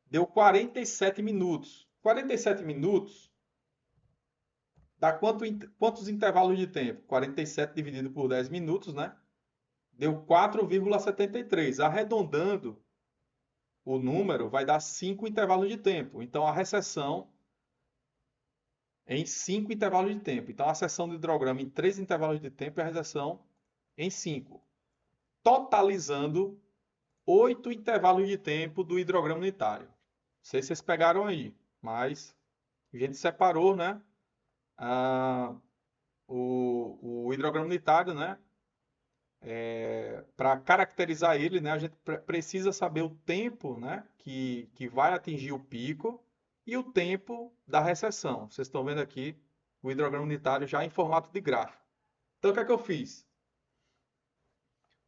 Deu 47 minutos. 47 minutos dá quantos intervalos de tempo? 47 dividido por 10 minutos, né? Deu 4,73. Arredondando o número, vai dar 5 intervalos de tempo. Então, a recessão em 5 intervalos de tempo. Então, a seção do hidrograma em 3 intervalos de tempo e a recessão em 5. Totalizando 8 intervalos de tempo do hidrograma unitário. Não sei se vocês pegaram aí, mas a gente separou, né? O hidrograma unitário, né? Para caracterizar ele, né? A gente precisa saber o tempo, né? Que vai atingir o pico e o tempo da recessão. Vocês estão vendo aqui o hidrograma unitário já em formato de gráfico. Então, o que é que eu fiz?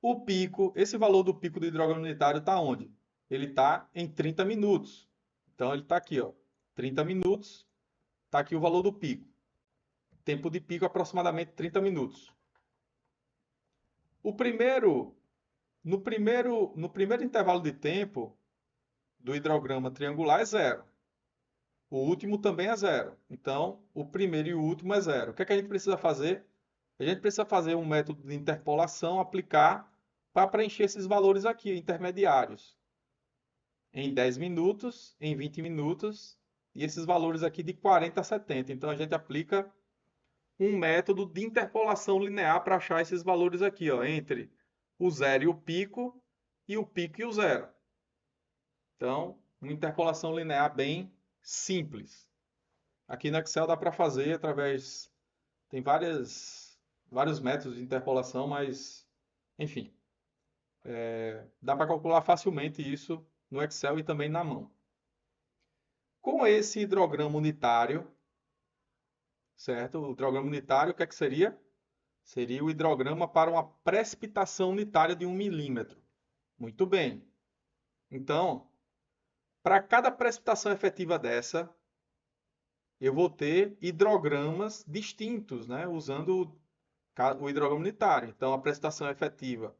O pico, esse valor do pico do hidrograma unitário está onde? Ele está em 30 minutos. Então, ele está aqui, ó, 30 minutos, está aqui o valor do pico. Tempo de pico aproximadamente 30 minutos. No primeiro intervalo de tempo do hidrograma triangular é zero. O último também é zero. Então, o primeiro e o último é zero. O que é que a gente precisa fazer? A gente precisa fazer um método de interpolação, aplicar para preencher esses valores aqui, intermediários. Em 10 minutos, em 20 minutos, e esses valores aqui de 40 a 70. Então, a gente aplica um método de interpolação linear para achar esses valores aqui, ó, entre o zero e o pico e o zero. Então, uma interpolação linear bem simples. Aqui no Excel dá para fazer através. Tem vários métodos de interpolação, mas, enfim, dá para calcular facilmente isso no Excel e também na mão. Com esse hidrograma unitário, certo? O hidrograma unitário, o que é que seria? Seria o hidrograma para uma precipitação unitária de 1 milímetro. Muito bem. Então, para cada precipitação efetiva dessa, eu vou ter hidrogramas distintos, né? Usando o hidrograma unitário. Então, a precipitação efetiva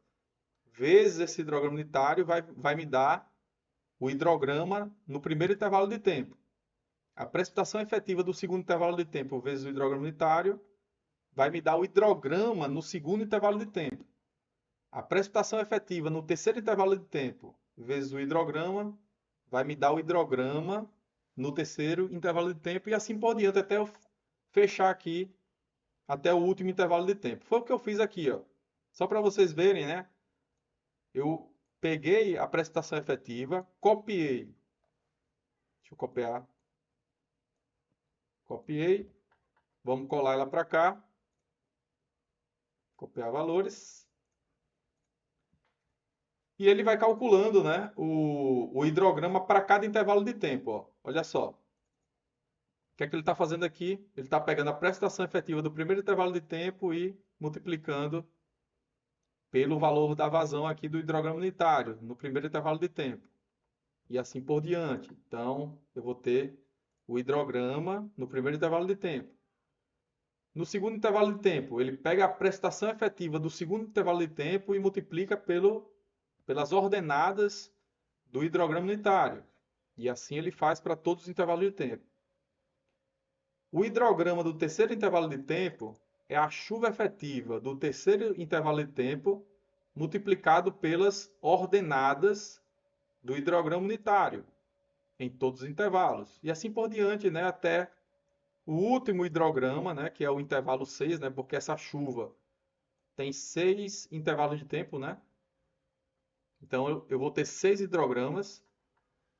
vezes esse hidrograma unitário vai me dar o hidrograma no primeiro intervalo de tempo. A precipitação efetiva do segundo intervalo de tempo vezes o hidrograma unitário vai me dar o hidrograma no segundo intervalo de tempo. A precipitação efetiva no terceiro intervalo de tempo vezes o hidrograma vai me dar o hidrograma no terceiro intervalo de tempo e assim por diante até eu fechar aqui até o último intervalo de tempo. Foi o que eu fiz aqui, ó. Só para vocês verem, né? Eu peguei a precipitação efetiva, copiei. Deixa eu copiar. Copiei. Vamos colar ela para cá. Copiar valores. E ele vai calculando, né, o hidrograma para cada intervalo de tempo. Ó. Olha só. O que é que ele está fazendo aqui? Ele está pegando a precipitação efetiva do primeiro intervalo de tempo e multiplicando pelo valor da vazão aqui do hidrograma unitário, no primeiro intervalo de tempo. E assim por diante. Então, eu vou ter o hidrograma no primeiro intervalo de tempo. No segundo intervalo de tempo, ele pega a precipitação efetiva do segundo intervalo de tempo e multiplica pelas ordenadas do hidrograma unitário. E assim ele faz para todos os intervalos de tempo. O hidrograma do terceiro intervalo de tempo é a chuva efetiva do terceiro intervalo de tempo multiplicado pelas ordenadas do hidrograma unitário em todos os intervalos. E assim por diante, né, até O último hidrograma, né, que é o intervalo 6, né, porque essa chuva tem 6 intervalos de tempo, né? Então eu vou ter 6 hidrogramas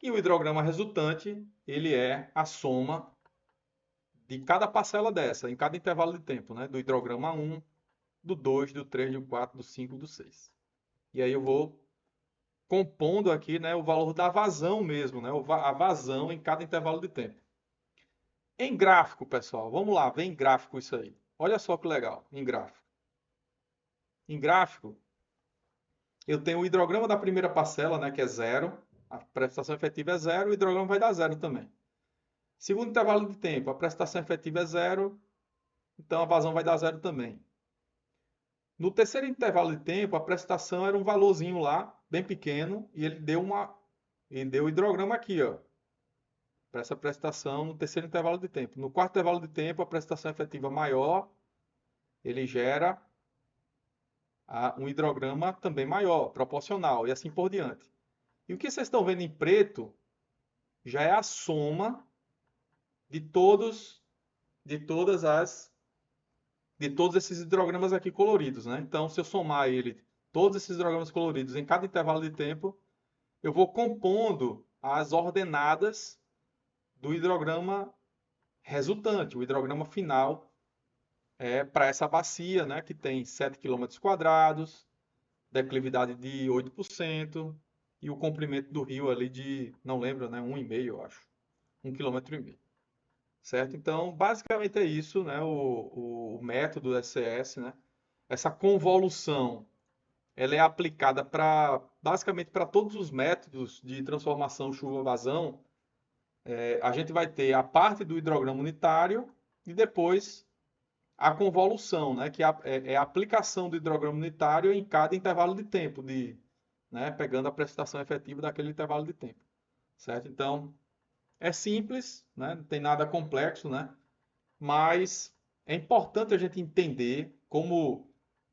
e o hidrograma resultante, ele é a soma de cada parcela dessa, em cada intervalo de tempo, né? Do hidrograma 1, do 2, do 3, do 4, do 5, do 6. E aí eu vou compondo aqui, né, o valor da vazão mesmo, né? A vazão em cada intervalo de tempo. Em gráfico, pessoal, vamos lá, vem em gráfico isso aí. Olha só que legal, em gráfico. Em gráfico, eu tenho o hidrograma da primeira parcela, né, que é zero. A precipitação efetiva é zero, o hidrograma vai dar zero também. Segundo intervalo de tempo, a precipitação efetiva é zero, então a vazão vai dar zero também. No terceiro intervalo de tempo, a precipitação era um valorzinho lá, bem pequeno, e ele deu o hidrograma aqui, ó, para essa precipitação no terceiro intervalo de tempo. No quarto intervalo de tempo, a precipitação efetiva maior, ele gera um hidrograma também maior, proporcional, e assim por diante. E o que vocês estão vendo em preto já é a soma de todos de todas as de todos esses hidrogramas aqui coloridos, né? Então, se eu somar todos esses hidrogramas coloridos em cada intervalo de tempo, eu vou compondo as ordenadas do hidrograma resultante, o hidrograma final para essa bacia, né, que tem 7 quilômetros quadrados, declividade de 8% e o comprimento do rio ali de, não lembro, né, 1,5, eu acho, 1,5 km. Certo? Então, basicamente é isso, né? O método SCS, né? Essa convolução, ela é aplicada para basicamente para todos os métodos de transformação chuva-vazão. A gente vai ter a parte do hidrograma unitário e depois a convolução, né? Que é a aplicação do hidrograma unitário em cada intervalo de tempo, né? Pegando a precipitação efetiva daquele intervalo de tempo, certo? Então, é simples, né? Não tem nada complexo, né? Mas é importante a gente entender como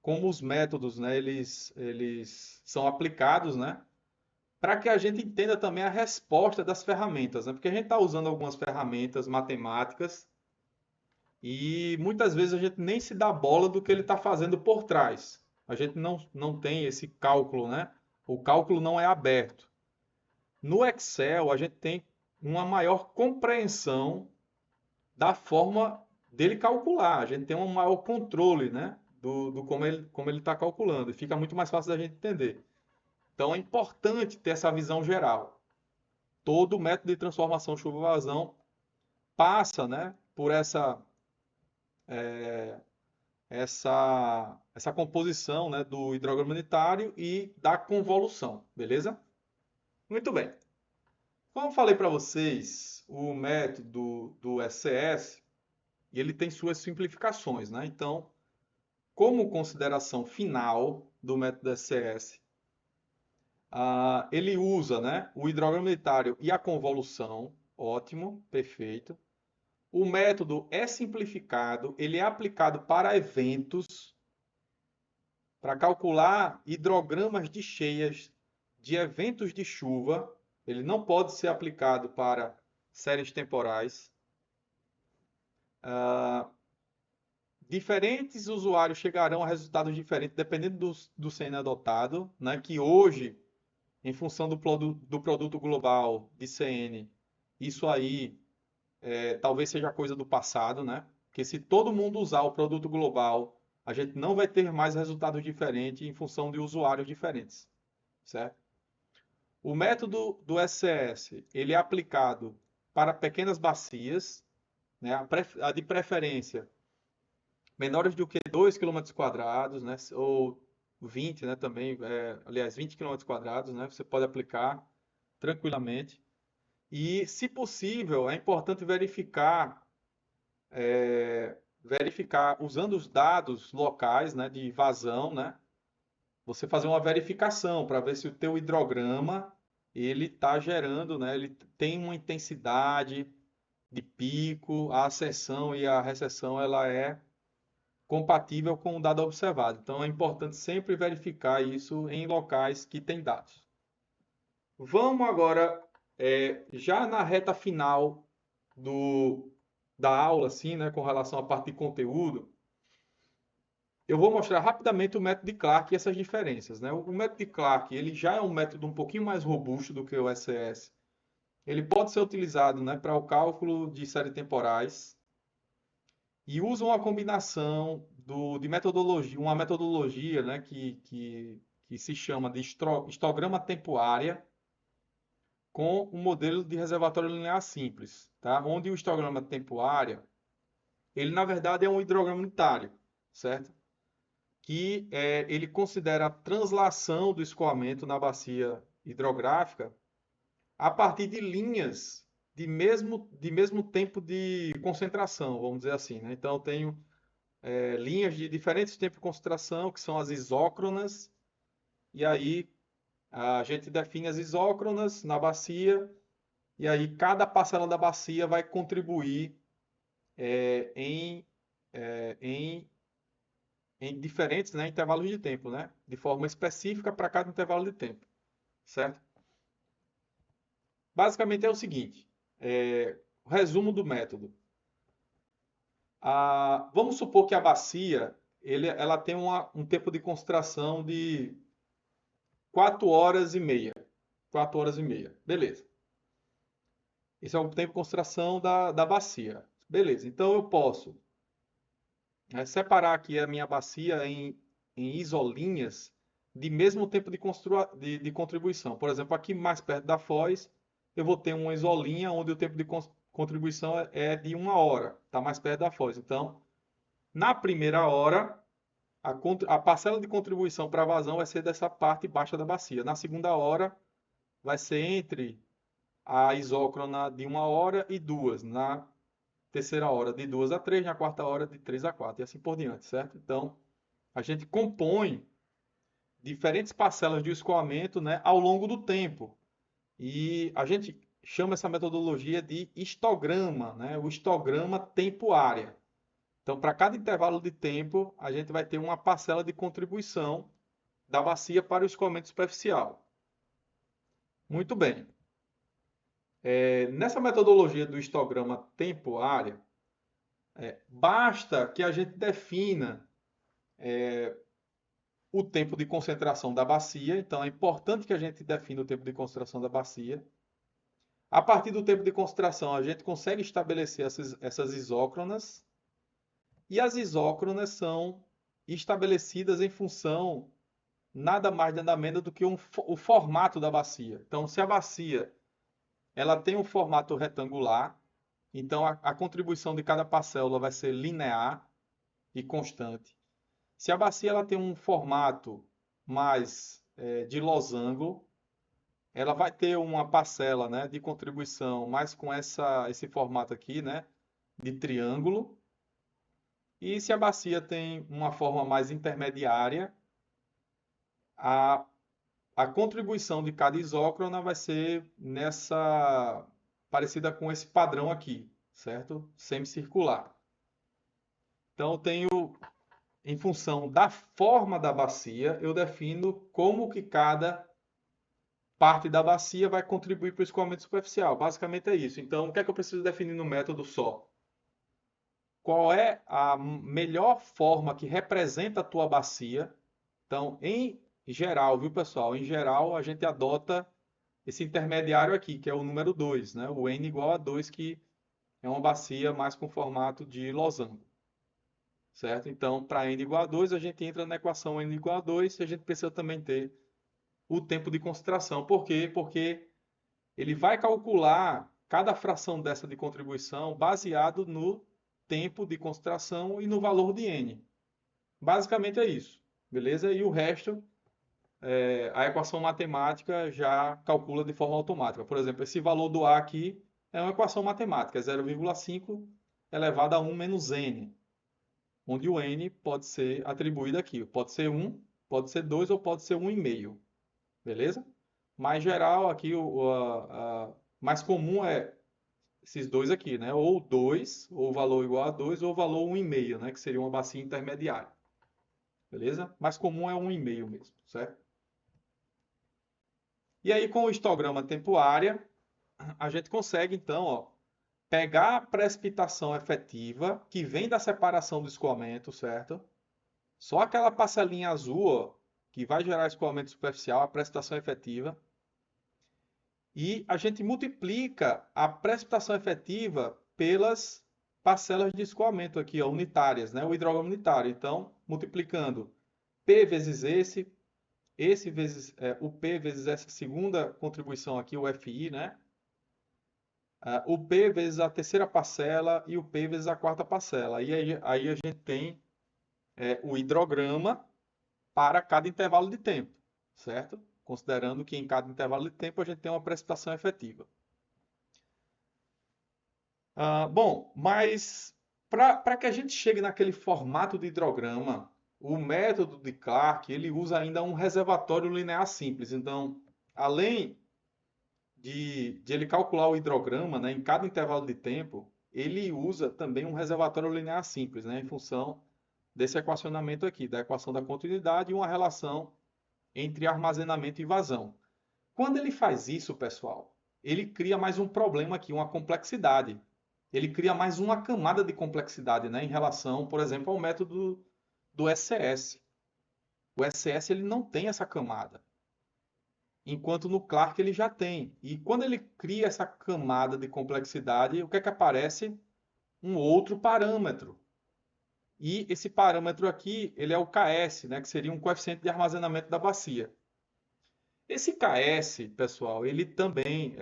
os métodos, né, eles são aplicados, né, para que a gente entenda também a resposta das ferramentas, né, porque a gente está usando algumas ferramentas matemáticas e muitas vezes a gente nem se dá bola do que ele está fazendo por trás. A gente não tem esse cálculo, né? O cálculo não é aberto. No Excel, a gente tem uma maior compreensão da forma dele calcular. A gente tem um maior controle, né, do como ele está calculando. E fica muito mais fácil da gente entender. Então é importante ter essa visão geral. Todo método de transformação chuva-vazão passa, né, por essa composição, né, do hidrograma unitário e da convolução, beleza? Muito bem. Como eu falei para vocês, o método do SCS, ele tem suas simplificações, né? Então, como consideração final do método SCS, ele usa, né, o hidrograma unitário e a convolução, ótimo, perfeito. O método é simplificado, ele é aplicado para eventos, para calcular hidrogramas de cheias de eventos de chuva. Ele não pode ser aplicado para séries temporais. Diferentes usuários chegarão a resultados diferentes dependendo do CN adotado, né? Que hoje, em função do produto global de CN, isso aí talvez seja coisa do passado, né? Porque se todo mundo usar o produto global, a gente não vai ter mais resultados diferentes em função de usuários diferentes, certo? O método do SCS, ele é aplicado para pequenas bacias, né? A de preferência menores do que 2 quilômetros quadrados, né? Ou 20, né? Também, aliás, 20 quilômetros quadrados, né? Você pode aplicar tranquilamente. E, se possível, é importante verificar usando os dados locais, né? De vazão, né? Você fazer uma verificação para ver se o teu hidrograma ele está gerando, né? Ele tem uma intensidade de pico, a ascensão e a recessão ela é compatível com o dado observado. Então é importante sempre verificar isso em locais que têm dados. Vamos agora, já na reta final do, da aula, assim, né, com relação à parte de conteúdo, eu vou mostrar rapidamente o método de Clarke e essas diferenças, né? O método de Clarke, ele já é um método um pouquinho mais robusto do que o SCS. Ele pode ser utilizado, né, para o cálculo de séries temporais e usa uma combinação de metodologia, uma metodologia, né, que se chama de histograma temporária com um modelo de reservatório linear simples, tá? Onde o histograma temporária, ele na verdade é um hidrograma unitário, certo? Ele considera a translação do escoamento na bacia hidrográfica a partir de linhas de mesmo tempo de concentração, vamos dizer assim, né? Então, eu tenho linhas de diferentes tempos de concentração, que são as isócronas, e aí a gente define as isócronas na bacia, e aí cada parcela da bacia vai contribuir em, em diferentes, né, intervalos de tempo, né? De forma específica para cada intervalo de tempo, certo? Basicamente é o seguinte, o resumo do método. Vamos supor que a bacia, ela tem um tempo de concentração de 4 horas e meia. 4 horas e meia. Beleza. Esse é o tempo de concentração da bacia. Beleza. Então eu posso separar aqui a minha bacia em isolinhas de mesmo tempo de contribuição. Por exemplo, aqui mais perto da foz, eu vou ter uma isolinha onde o tempo de contribuição é de 1 hora. Está mais perto da foz. Então, na primeira hora, a parcela de contribuição para a vazão vai ser dessa parte baixa da bacia. Na segunda hora, vai ser entre a isócrona de 1 hora e 2. Na terceira hora, de 2 a 3. Na quarta hora, de 3 a 4. E assim por diante, certo? Então, a gente compõe diferentes parcelas de escoamento, né, ao longo do tempo. E a gente chama essa metodologia de histograma, né? O histograma tempo-área. Então, para cada intervalo de tempo, a gente vai ter uma parcela de contribuição da bacia para o escoamento superficial. Muito bem. Nessa metodologia do histograma tempo-área, basta que a gente defina o tempo de concentração da bacia. Então, é importante que a gente defina o tempo de concentração da bacia. A partir do tempo de concentração, a gente consegue estabelecer essas isócronas. E as isócronas são estabelecidas em função nada mais nada menos do que o formato da bacia. Então, se a bacia ela tem um formato retangular, então a contribuição de cada parcela vai ser linear e constante. Se a bacia ela tem um formato mais de losango, ela vai ter uma parcela, né, de contribuição mais com esse formato aqui, né, de triângulo. E se a bacia tem uma forma mais intermediária, a a contribuição de cada isócrona vai ser parecida com esse padrão aqui, certo? Semicircular. Então, eu tenho, em função da forma da bacia, eu defino como que cada parte da bacia vai contribuir para o escoamento superficial. Basicamente é isso. Então, o que é que eu preciso definir no método só? Qual é a melhor forma que representa a tua bacia? Então, em geral, viu, pessoal? Em geral, a gente adota esse intermediário aqui, que é o número 2, né? O n igual a 2, que é uma bacia mais com formato de losango, certo? Então, para n igual a 2, a gente entra na equação n igual a 2 e a gente precisa também ter o tempo de concentração. Por quê? Porque ele vai calcular cada fração dessa de contribuição baseado no tempo de concentração e no valor de n. Basicamente é isso, beleza? E o resto a equação matemática já calcula de forma automática. Por exemplo, esse valor do A aqui é uma equação matemática, é 0,5 elevado a 1 menos n, onde o n pode ser atribuído aqui. Pode ser 1, pode ser 2 ou pode ser 1,5. Beleza? Mais geral, aqui mais comum é esses dois aqui, né? Ou 2, ou valor igual a 2, ou valor 1,5, né? Que seria uma bacia intermediária. Beleza? Mais comum é 1,5 mesmo, certo? E aí, com o histograma tempo-área, a gente consegue, então, ó, pegar a precipitação efetiva que vem da separação do escoamento, certo? Só aquela parcelinha azul, ó, que vai gerar escoamento superficial, a precipitação efetiva. E a gente multiplica a precipitação efetiva pelas parcelas de escoamento aqui, ó, unitárias, né? O hidrograma unitário. Então, multiplicando P vezes esse vezes o P vezes essa segunda contribuição aqui, o FI, né? O P vezes a terceira parcela e o P vezes a quarta parcela. Aí a gente tem o hidrograma para cada intervalo de tempo, certo? Considerando que em cada intervalo de tempo a gente tem uma precipitação efetiva. Bom, mas para que a gente chegue naquele formato de hidrograma, o método de Clark ele usa ainda um reservatório linear simples. Então, além de ele calcular o hidrograma, né, em cada intervalo de tempo, ele usa também um reservatório linear simples, né, em função desse equacionamento aqui, da equação da continuidade e uma relação entre armazenamento e vazão. Quando ele faz isso, pessoal, ele cria mais um problema aqui, uma complexidade. Ele cria mais uma camada de complexidade, né, em relação, por exemplo, ao método do SCS. O SCS ele não tem essa camada, enquanto no Clark ele já tem. E quando ele cria essa camada de complexidade, o que é que aparece? Um outro parâmetro. E esse parâmetro aqui, ele é o KS, né, que seria um coeficiente de armazenamento da bacia. Esse KS, pessoal, ele também,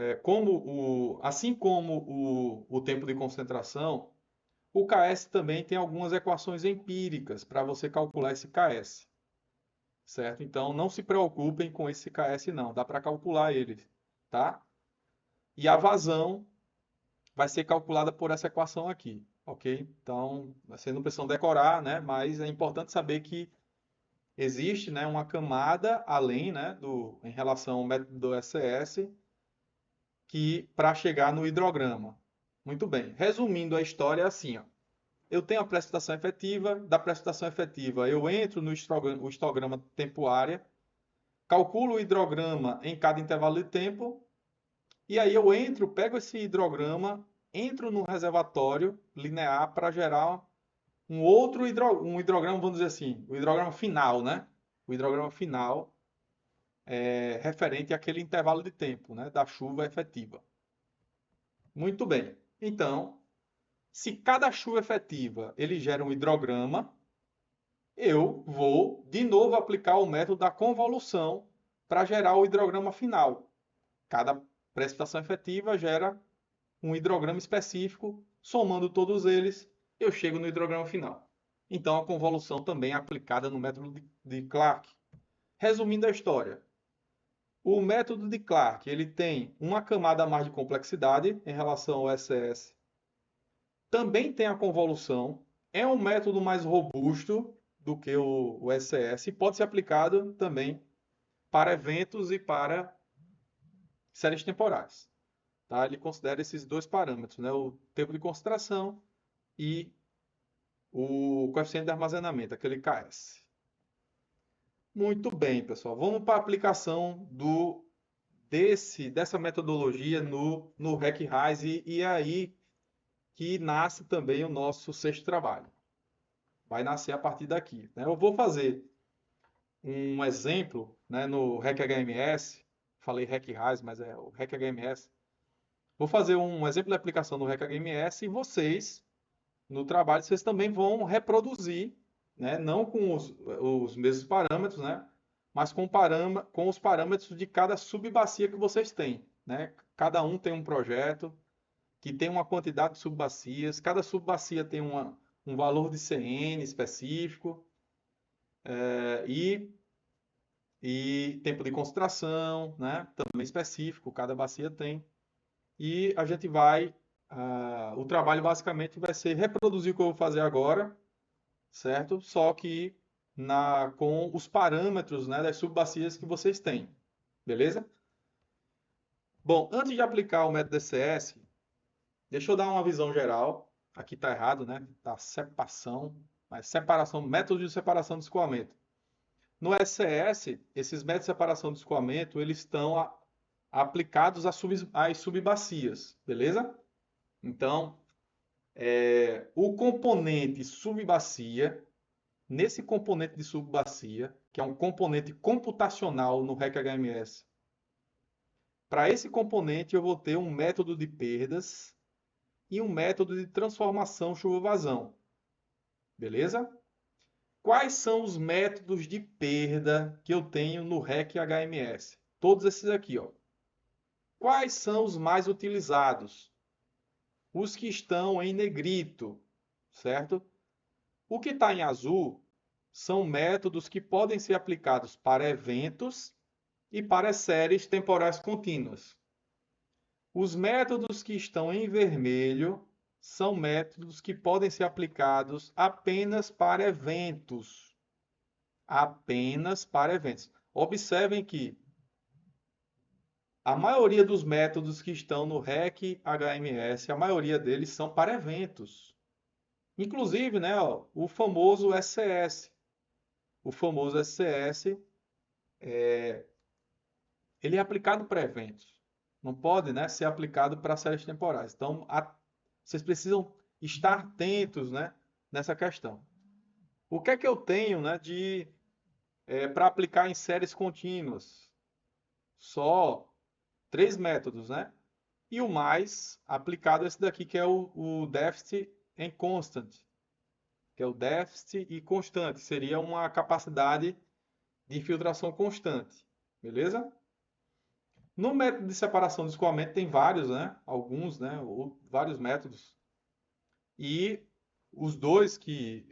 assim como o tempo de concentração, o KS também tem algumas equações empíricas para você calcular esse KS, certo? Então, não se preocupem com esse KS não, dá para calcular ele, tá? E a vazão vai ser calculada por essa equação aqui, ok? Então, vocês não precisam decorar, né? Mas é importante saber que existe, né, uma camada além, né, em relação ao método do SCS, que para chegar no hidrograma. Muito bem. Resumindo a história é assim, ó. Eu tenho a precipitação efetiva, da precipitação efetiva eu entro no histograma tempo-área, calculo o hidrograma em cada intervalo de tempo, e aí eu pego esse hidrograma, entro no reservatório linear para gerar um hidrograma, vamos dizer assim, o hidrograma final, né? O hidrograma final referente àquele intervalo de tempo, né? Da chuva efetiva. Muito bem. Então, se cada chuva efetiva ele gera um hidrograma, eu vou de novo aplicar o método da convolução para gerar o hidrograma final. Cada precipitação efetiva gera um hidrograma específico, somando todos eles, eu chego no hidrograma final. Então, a convolução também é aplicada no método de Clark. Resumindo a história, o método de Clark ele tem uma camada a mais de complexidade em relação ao SCS. Também tem a convolução, é um método mais robusto do que o SCS e pode ser aplicado também para eventos e para séries temporais. Tá? Ele considera esses dois parâmetros, né? O tempo de concentração e o coeficiente de armazenamento, aquele KS. Muito bem, pessoal. Vamos para a aplicação dessa metodologia no RecRais e é aí que nasce também o nosso sexto trabalho. Vai nascer a partir daqui, né? Eu vou fazer um exemplo, né, no RecHMS, falei RecRais, mas é o RecHMS. Vou fazer um exemplo de aplicação no RecHMS e vocês, no trabalho, vocês também vão reproduzir, né, não com os mesmos parâmetros, né, mas com os parâmetros de cada subbacia que vocês têm, né? Cada um tem um projeto que tem uma quantidade de subbacias, cada subbacia tem um valor de CN específico, e tempo de concentração, né? Também específico, cada bacia tem. E a gente o trabalho basicamente vai ser reproduzir o que eu vou fazer agora, certo? Só que com os parâmetros, né, das subbacias que vocês têm, beleza? Bom, antes de aplicar o método DCS, deixa eu dar uma visão geral. Aqui está errado, né? Tá separação, mas método de separação de escoamento. No SCS, esses métodos de separação de escoamento, eles estão aplicados às subbacias, beleza? Então, o componente subbacia, nesse componente de subbacia, que é um componente computacional no REC HMS, para esse componente eu vou ter um método de perdas e um método de transformação chuva-vazão. Beleza? Quais são os métodos de perda que eu tenho no REC HMS? Todos esses aqui, ó. Quais são os mais utilizados? Os que estão em negrito, certo? O que está em azul são métodos que podem ser aplicados para eventos e para séries temporais contínuas. Os métodos que estão em vermelho são métodos que podem ser aplicados apenas para eventos. Apenas para eventos. Observem que a maioria dos métodos que estão no REC HMS, a maioria deles são para eventos. Inclusive, né, ó, o famoso SCS. O famoso SCS, ele é aplicado para eventos. Não pode, né, ser aplicado para séries temporais. Então, vocês precisam estar atentos, né, nessa questão. O que é que eu tenho, né, para aplicar em séries contínuas? Só 3 métodos, né? E o mais aplicado é esse daqui, que é o Deficit and Constant, que é o déficit e constante. Seria uma capacidade de infiltração constante. Beleza? No método de separação de escoamento tem vários, né? Alguns, né? Ou vários métodos. E os dois que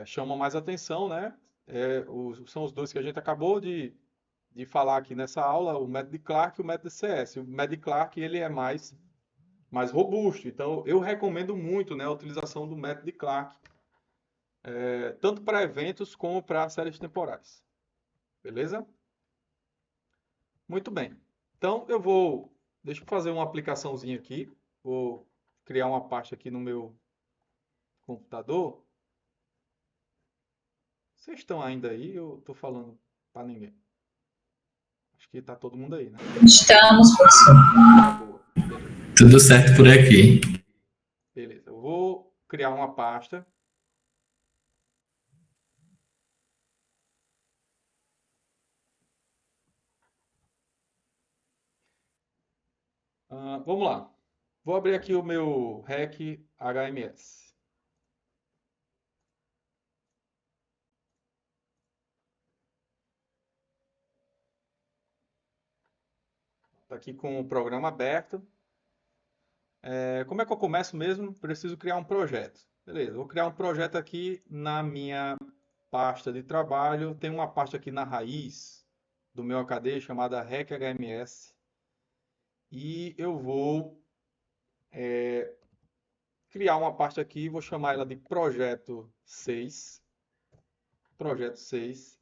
chamam mais atenção, né? São os dois que a gente acabou de falar aqui nessa aula, o método de Clark e o método de CS. O método de Clark ele é mais robusto. Então, eu recomendo muito, né, a utilização do método de Clark, tanto para eventos como para séries temporais. Beleza? Muito bem. Então, deixa eu fazer uma aplicaçãozinha aqui. Vou criar uma pasta aqui no meu computador. Vocês estão ainda aí ou estou falando para ninguém? Acho que está todo mundo aí, né? Estamos, professor. Tá boa. Beleza. Tudo certo por aqui. Beleza. Eu vou criar uma pasta. Vamos lá. Vou abrir aqui o meu REC HMS. Está aqui com o programa aberto. Como é que eu começo mesmo? Preciso criar um projeto. Beleza, vou criar um projeto aqui na minha pasta de trabalho. Tem uma pasta aqui na raiz do meu HD chamada REC HMS. E eu vou criar uma pasta aqui, vou chamar ela de projeto 6. Projeto 6.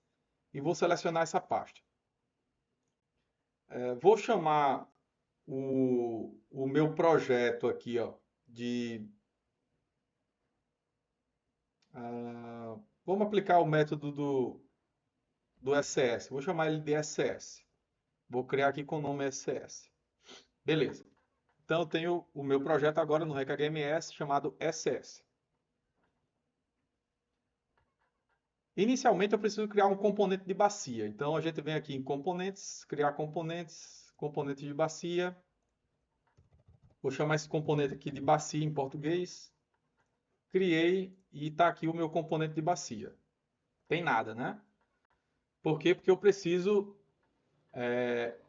E vou selecionar essa pasta. Vou chamar o meu projeto aqui, ó, vamos aplicar o método do SCS. Vou chamar ele de SCS. Vou criar aqui com o nome SCS. Beleza. Então eu tenho o meu projeto agora no REC HMS chamado SCS. Inicialmente eu preciso criar um componente de bacia. Então a gente vem aqui em componentes, criar componentes, componente de bacia. Vou chamar esse componente aqui de bacia em português. Criei e está aqui o meu componente de bacia. Tem nada, né? Por quê? Porque eu preciso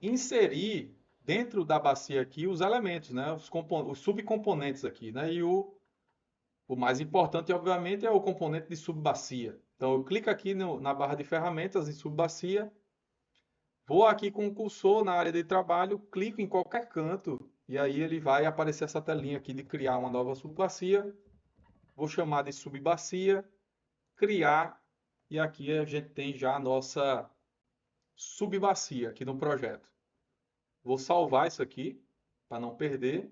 inserir dentro da bacia aqui os elementos, né? Os subcomponentes aqui, né? E o mais importante, obviamente, é o componente de subbacia. Então, eu clico aqui na barra de ferramentas em subbacia, vou aqui com o cursor na área de trabalho, clico em qualquer canto e aí ele vai aparecer essa telinha aqui de criar uma nova subbacia. Vou chamar de subbacia, criar, e aqui a gente tem já a nossa subbacia aqui no projeto. Vou salvar isso aqui para não perder.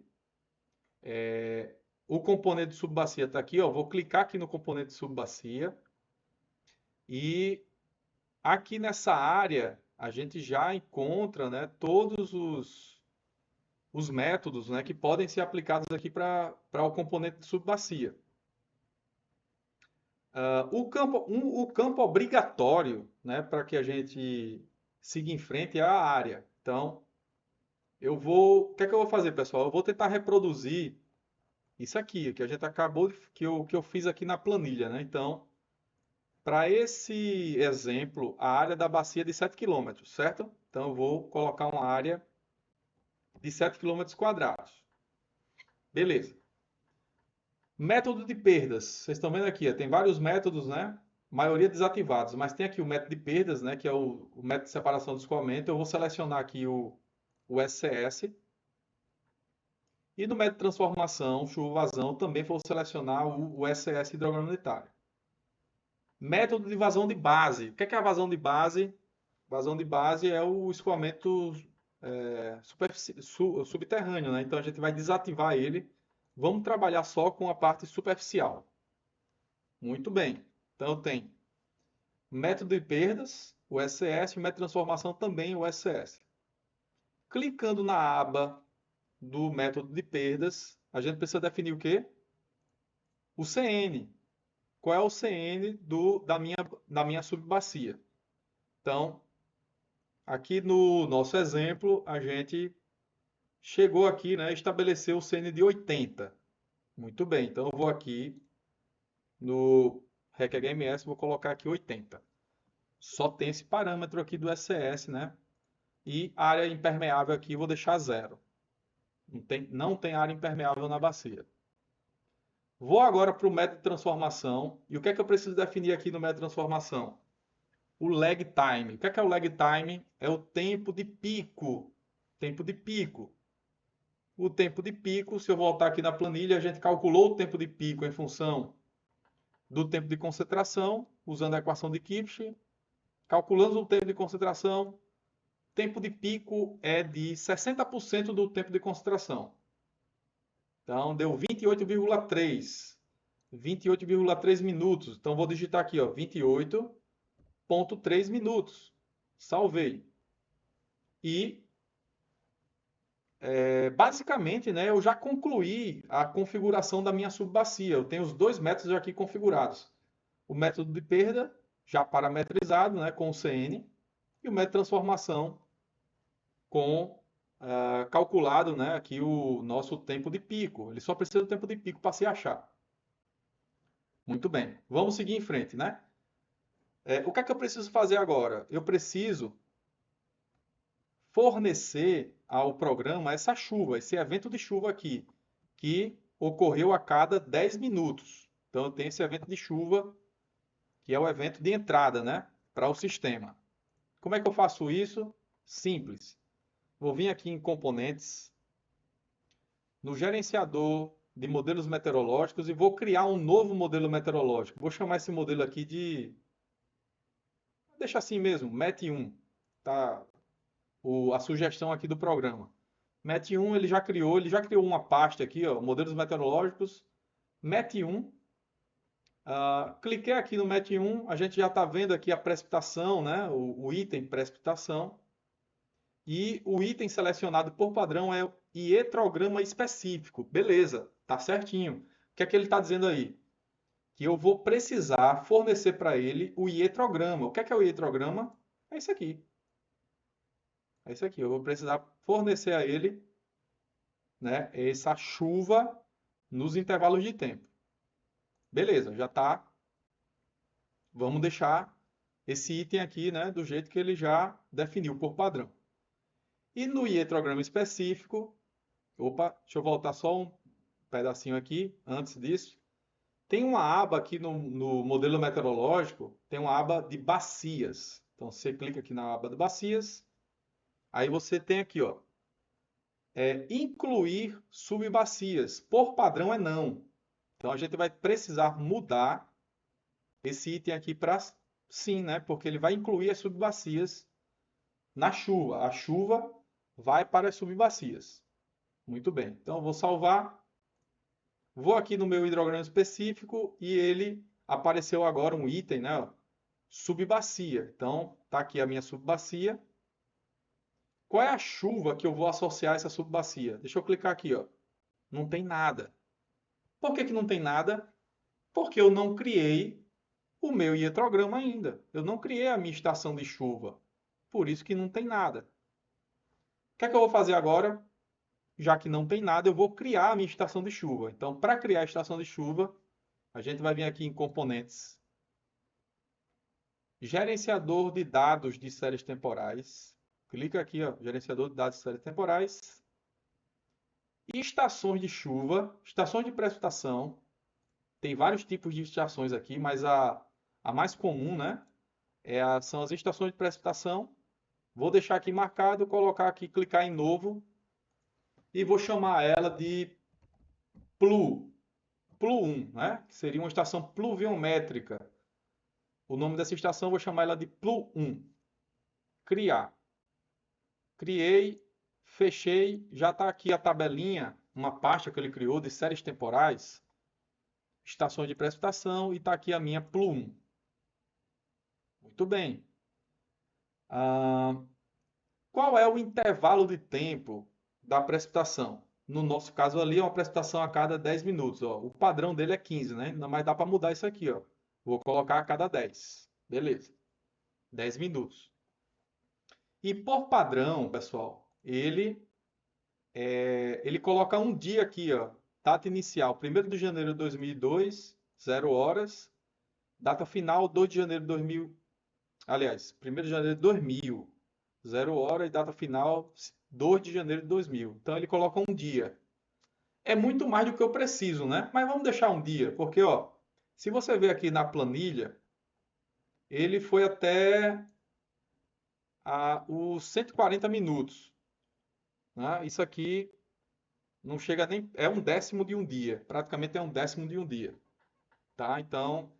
O componente de subbacia está aqui, ó. Vou clicar aqui no componente de subbacia e aqui nessa área a gente já encontra, né, todos os os métodos, né, que podem ser aplicados aqui para o componente de subbacia. O campo obrigatório, né, para que a gente siga em frente é a área. Então, o que é que eu vou fazer, pessoal? Eu vou tentar reproduzir isso aqui, que a gente acabou, que eu fiz aqui na planilha, né? Então, para esse exemplo, a área da bacia é de 7 quilômetros, certo? Então, eu vou colocar uma área de 7 quilômetros quadrados. Beleza. Método de perdas. Vocês estão vendo aqui, ó, tem vários métodos, né? Maioria desativados, mas tem aqui o método de perdas, né? Que é o método de separação do escoamento. Eu vou selecionar aqui o SCS. E no método de transformação, chuva-vazão, também vou selecionar o SCS hidrograma-unitário. Método de vazão de base. O que é a vazão de base? Vazão de base é o escoamento subterrâneo, né? Então a gente vai desativar ele. Vamos trabalhar só com a parte superficial. Muito bem. Então tem método de perdas, o SCS, e método de transformação também, o SCS. Clicando na aba do método de perdas, a gente precisa definir o quê? O CN. Qual é o CN da minha subbacia? Então, aqui no nosso exemplo, a gente chegou aqui, né, estabeleceu o CN de 80. Muito bem, então eu vou aqui no RecHMS, vou colocar aqui 80. Só tem esse parâmetro aqui do SCS, né? E área impermeável aqui eu vou deixar 0. Não tem área impermeável na bacia. Vou agora para o método de transformação. E o que é que eu preciso definir aqui no método de transformação? O lag time. O que é o lag time? É o tempo de pico. Tempo de pico. O tempo de pico, se eu voltar aqui na planilha, a gente calculou o tempo de pico em função do tempo de concentração, usando a equação de Kipch. Calculando o tempo de concentração, tempo de pico é de 60% do tempo de concentração. Então, deu 28,3. 28,3 minutos. Então, vou digitar aqui, ó, 28,3 minutos. Salvei. E, basicamente, né, eu já concluí a configuração da minha subbacia. Eu tenho os dois métodos aqui configurados. O método de perda, já parametrizado, né, com o CN, e o método de transformação, com calculado, né, aqui o nosso tempo de pico. Ele só precisa do tempo de pico para se achar. Muito bem. Vamos seguir em frente, né? O que é que eu preciso fazer agora? Eu preciso fornecer ao programa essa chuva, esse evento de chuva aqui, que ocorreu a cada 10 minutos. Então, eu tenho esse evento de chuva, que é o evento de entrada, né, para o sistema. Como é que eu faço isso? Simples. Vou vir aqui em componentes, no gerenciador de modelos meteorológicos e vou criar um novo modelo meteorológico. Vou chamar esse modelo aqui de... Deixa assim mesmo, MET1. Tá? A sugestão aqui do programa. MET1 ele já criou uma pasta aqui, ó, modelos meteorológicos, MET1. Cliquei aqui no MET1, a gente já está vendo aqui a precipitação, né? O item precipitação. E o item selecionado por padrão é o ietrograma específico. Beleza, tá certinho. O que é que ele está dizendo aí? Que eu vou precisar fornecer para ele o ietrograma. O que é o ietrograma? É isso aqui. É isso aqui. Eu vou precisar fornecer a ele, né, essa chuva nos intervalos de tempo. Beleza, já está. Vamos deixar esse item aqui, né, do jeito que ele já definiu por padrão. E no ietrograma específico, opa, deixa eu voltar só um pedacinho aqui antes disso. Tem uma aba aqui no modelo meteorológico, tem uma aba de bacias. Então você clica aqui na aba de bacias, aí você tem aqui, ó, incluir subbacias. Por padrão é não. Então a gente vai precisar mudar esse item aqui para sim, né? Porque ele vai incluir as subbacias na chuva. A chuva vai para as subbacias. Muito bem. Então eu vou salvar. Vou aqui no meu hidrograma específico e ele apareceu agora um item, né? Subbacia. Então, tá aqui a minha subbacia. Qual é a chuva que eu vou associar a essa subbacia? Deixa eu clicar aqui, ó. Não tem nada. Por que que não tem nada? Porque eu não criei o meu hietrograma ainda. Eu não criei a minha estação de chuva. Por isso que não tem nada. O que é que eu vou fazer agora? Já que não tem nada, eu vou criar a minha estação de chuva. Então, para criar a estação de chuva, a gente vai vir aqui em componentes. Gerenciador de dados de séries temporais. Clica aqui, ó, gerenciador de dados de séries temporais. E estações de chuva, estações de precipitação. Tem vários tipos de estações aqui, mas a mais comum, né, são as estações de precipitação. Vou deixar aqui marcado, colocar aqui, clicar em novo e vou chamar ela de Plu1, né? Que seria uma estação pluviométrica. O nome dessa estação eu vou chamar ela de Plu1. Criar. Criei, fechei, já está aqui a tabelinha, uma pasta que ele criou de séries temporais, estações de precipitação e está aqui a minha Plu1. Muito bem. Qual é o intervalo de tempo da precipitação? No nosso caso ali, é uma precipitação a cada 10 minutos. Ó. O padrão dele é 15, né? Mas dá para mudar isso aqui. Ó. Vou colocar a cada 10. Beleza. 10 minutos. E por padrão, pessoal, ele coloca um dia aqui, ó. Data inicial, 1º de janeiro de 2002, 0 horas. Data final, 2 de janeiro de 2000. Aliás, 1º de janeiro de 2000, 0 hora. E data final, 2 de janeiro de 2000. Então ele coloca um dia. É muito mais do que eu preciso, né? Mas vamos deixar um dia, porque, ó, se você ver aqui na planilha, ele foi até os 140 minutos. Né? Isso aqui não chega nem... É um décimo de um dia. Praticamente é um décimo de um dia. Tá? Então...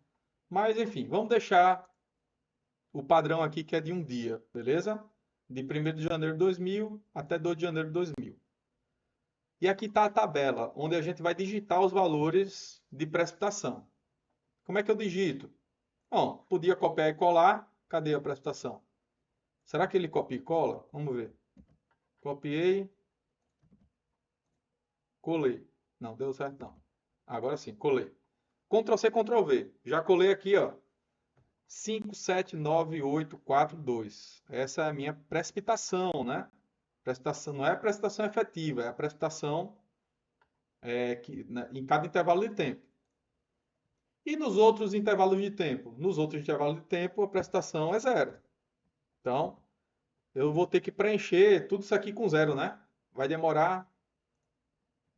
Mas, enfim, vamos deixar o padrão aqui que é de um dia, beleza? De 1º de janeiro de 2000 até 2 de janeiro de 2000. E aqui está a tabela, onde a gente vai digitar os valores de precipitação. Como é que eu digito? Bom, podia copiar e colar. Cadê a precipitação? Será que ele copia e cola? Vamos ver. Copiei. Colei. Não, deu certo não. Agora sim, colei. Ctrl C, Ctrl V. Já colei aqui, ó. 5, 7, 9, 8, 4, 2. Essa é a minha precipitação, né? Precipitação não é a precipitação efetiva, é a precipitação em cada intervalo de tempo. E nos outros intervalos de tempo? Nos outros intervalos de tempo, a precipitação é zero. Então, eu vou ter que preencher tudo isso aqui com zero, né? Vai demorar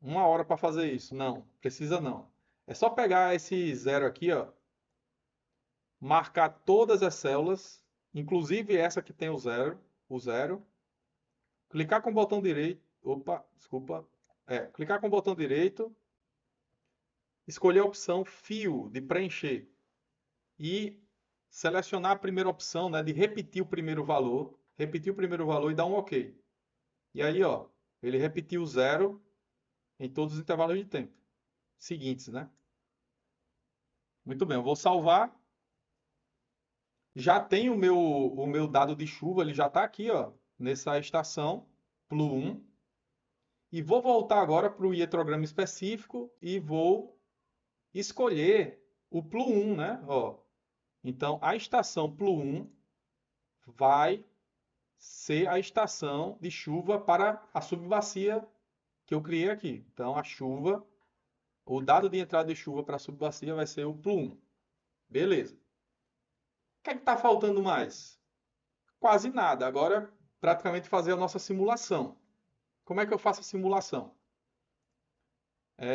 1 hora para fazer isso. Não, precisa não. É só pegar esse zero aqui, ó, marcar todas as células, inclusive essa que tem o zero, clicar com o botão direito, clicar com o botão direito, escolher a opção fio de preencher e selecionar a primeira opção, né, de repetir o primeiro valor e dar um OK. E aí, ó, ele repetiu o zero em todos os intervalos de tempo seguintes, né? Muito bem, eu vou salvar. Já tem o meu dado de chuva, ele já está aqui, ó, nessa estação Plu1. E vou voltar agora para o hietrograma específico e vou escolher o Plu1, né? Ó, então, a estação Plu1 vai ser a estação de chuva para a subbacia que eu criei aqui. Então, a chuva, o dado de entrada de chuva para a subbacia vai ser o Plu1. Beleza. O que é que está faltando mais? Quase nada. Agora, praticamente fazer a nossa simulação. Como é que eu faço a simulação?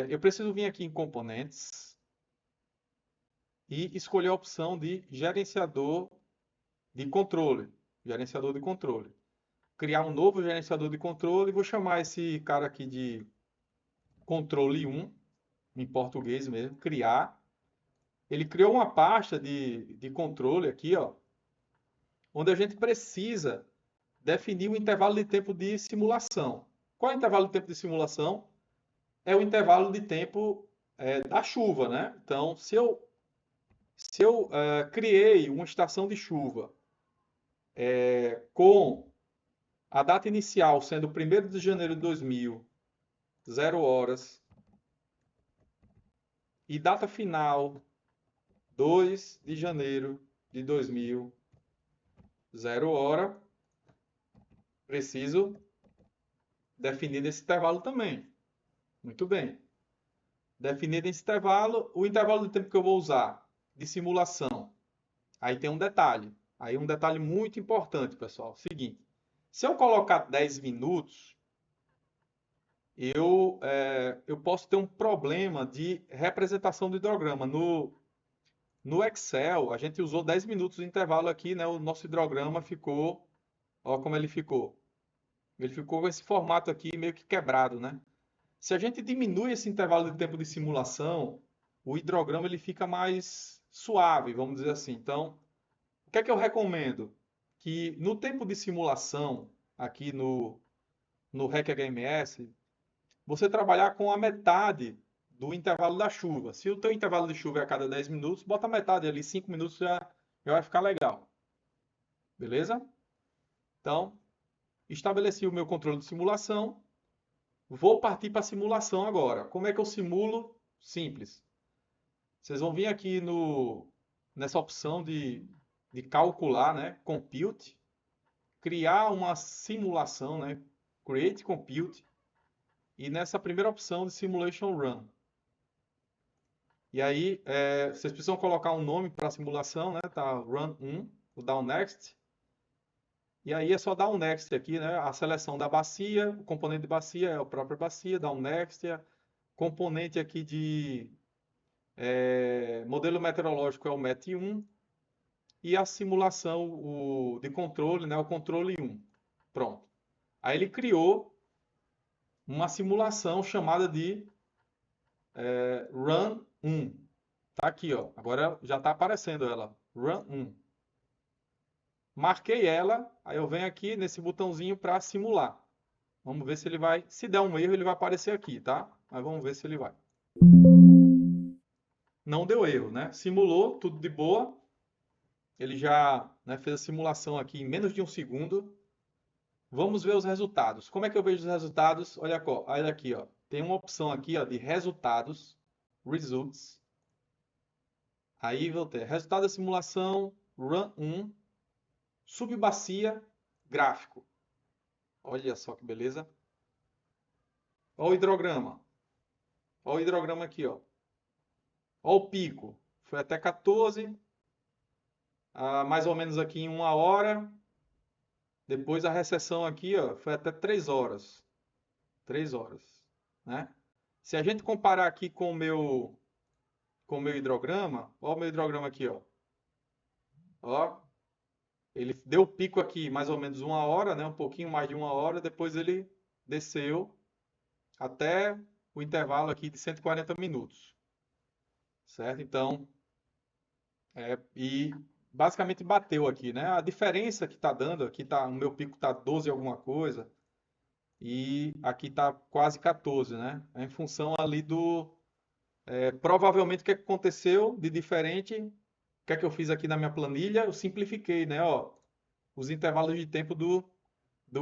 Eu preciso vir aqui em componentes e escolher a opção de gerenciador de controle. Gerenciador de controle. Criar um novo gerenciador de controle e vou chamar esse cara aqui de controle 1, em português mesmo, criar. Ele criou uma pasta de controle aqui, ó, onde a gente precisa definir o intervalo de tempo de simulação. Qual é o intervalo de tempo de simulação? É o intervalo de tempo da chuva, né? Então, se eu criei uma estação de chuva com A data inicial sendo 1º de janeiro de 2000, 0 horas. E data final, 2 de janeiro de 2000, 0 hora. Preciso definir esse intervalo também. Muito bem. Definido esse intervalo, o intervalo de tempo que eu vou usar de simulação. Aí tem um detalhe. Aí um detalhe muito importante, pessoal. Seguinte. Se eu colocar 10 minutos, eu posso ter um problema de representação do hidrograma. No Excel, a gente usou 10 minutos de intervalo aqui, né? O nosso hidrograma ficou, olha como ele ficou. Ele ficou com esse formato aqui meio que quebrado, né? Se a gente diminui esse intervalo de tempo de simulação, o hidrograma ele fica mais suave, vamos dizer assim. Então, o que é que eu recomendo? Que no tempo de simulação, aqui no REC HMS, você trabalhar com a metade do intervalo da chuva. Se o teu intervalo de chuva é a cada 10 minutos, bota a metade ali, 5 minutos já vai ficar legal. Beleza? Então, estabeleci o meu controle de simulação. Vou partir para a simulação agora. Como é que eu simulo? Simples. Vocês vão vir aqui nessa opção de calcular, né? Compute. Criar uma simulação, né? Create Compute. E nessa primeira opção de Simulation Run. E aí, vocês precisam colocar um nome para a simulação, né? Tá Run 1, o Down Next. E aí é só dar um Next aqui, né? A seleção da bacia, o componente de bacia é a própria bacia, dá um Next. Componente aqui de modelo meteorológico é o MET1. E a simulação de controle, né? O controle 1. Pronto. Aí ele criou uma simulação chamada de Run 1. Tá aqui, ó. Agora já está aparecendo ela. Run 1. Marquei ela, aí eu venho aqui nesse botãozinho para simular. Vamos ver se ele vai. Se der um erro, ele vai aparecer aqui, tá? Mas vamos ver se ele vai. Não deu erro, né? Simulou, tudo de boa. Ele já, né, fez a simulação aqui em menos de um segundo. Vamos ver os resultados. Como é que eu vejo os resultados? Olha aqui, ó. Tem uma opção aqui, ó, de resultados, results. Aí vou ter resultado da simulação, run 1, subbacia, gráfico. Olha só que beleza. Olha o hidrograma. Olha o hidrograma aqui, ó. Olha o pico. Foi até 14, mais ou menos aqui em 1 hora. Depois a recessão aqui, ó, foi até 3 horas. 3 horas, né? Se a gente comparar aqui com o meu hidrograma, olha o meu hidrograma aqui, ó. Ó, ele deu o pico aqui mais ou menos 1 hora, né? Um pouquinho mais de 1 hora. Depois ele desceu até o intervalo aqui de 140 minutos, certo? Então, e basicamente bateu aqui, né? A diferença que está dando, aqui tá, o meu pico está 12 alguma coisa, e aqui está quase 14, né? É em função ali provavelmente o que aconteceu de diferente, o que é que eu fiz aqui na minha planilha? Eu simplifiquei, né? Ó, os intervalos de tempo do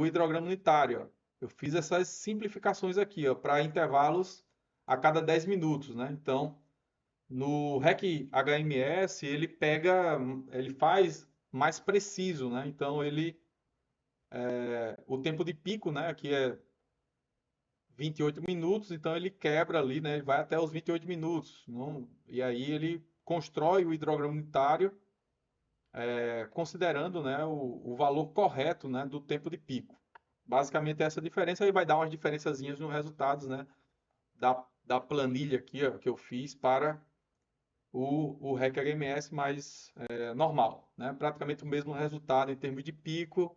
hidrograma unitário, ó. Eu fiz essas simplificações aqui, ó, para intervalos a cada 10 minutos, né? Então, no REC HMS, ele faz mais preciso, né? Então, o tempo de pico, né? Aqui é 28 minutos, então ele quebra ali, né? Ele vai até os 28 minutos. Não, e aí ele constrói o hidrograma unitário, considerando, né, o valor correto, né, do tempo de pico. Basicamente essa diferença aí vai dar umas diferençazinhas nos resultados, né, da planilha aqui, ó, que eu fiz para o REC HMS mais normal, né? Praticamente o mesmo resultado em termos de pico,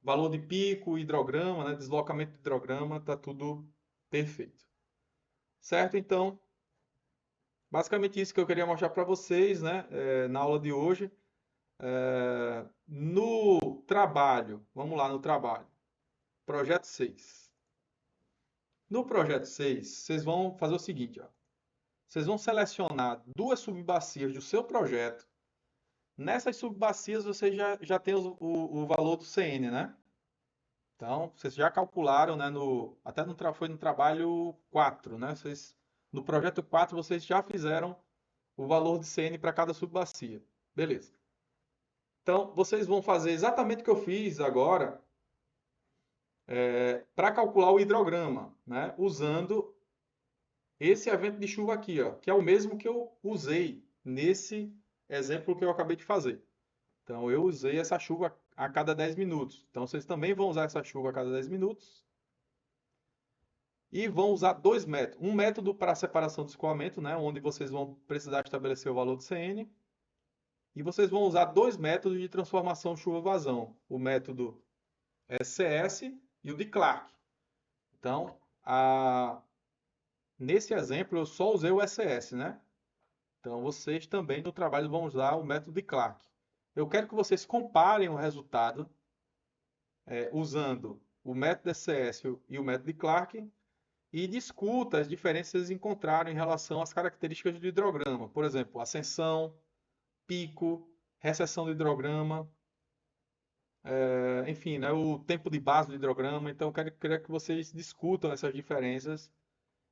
valor de pico, hidrograma, né? Deslocamento do hidrograma, está tudo perfeito. Certo? Então, basicamente isso que eu queria mostrar para vocês, né? Na aula de hoje. No trabalho, vamos lá no trabalho. Projeto 6. No projeto 6, vocês vão fazer o seguinte, ó. Vocês vão selecionar 2 subbacias do seu projeto. Nessas subbacias você já tem o valor do CN, né? Então, vocês já calcularam, né, foi no trabalho 4, né? No projeto 4 vocês já fizeram o valor de CN para cada subbacia. Beleza. Então, vocês vão fazer exatamente o que eu fiz agora para calcular o hidrograma, né? Usando esse evento de chuva aqui, ó, que é o mesmo que eu usei nesse exemplo que eu acabei de fazer. Então, eu usei essa chuva a cada 10 minutos. Então, vocês também vão usar essa chuva a cada 10 minutos. E vão usar dois métodos. Um método para separação do escoamento, né, onde vocês vão precisar estabelecer o valor do CN. E vocês vão usar dois métodos de transformação chuva-vazão. O método SCS e o de Clark. Então, nesse exemplo, eu só usei o SCS, né? Então, vocês também no trabalho vão usar o método de Clark. Eu quero que vocês comparem o resultado usando o método SCS e o método de Clark e discuta as diferenças encontradas em relação às características do hidrograma. Por exemplo, ascensão, pico, recessão do hidrograma, enfim, né, o tempo de base do hidrograma. Então, eu quero que vocês discutam essas diferenças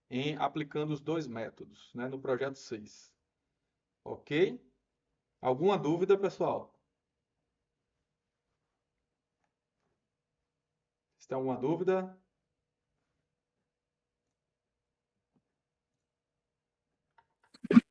em aplicando os dois métodos, né, no projeto 6. Ok? Alguma dúvida, pessoal? Se tem alguma dúvida?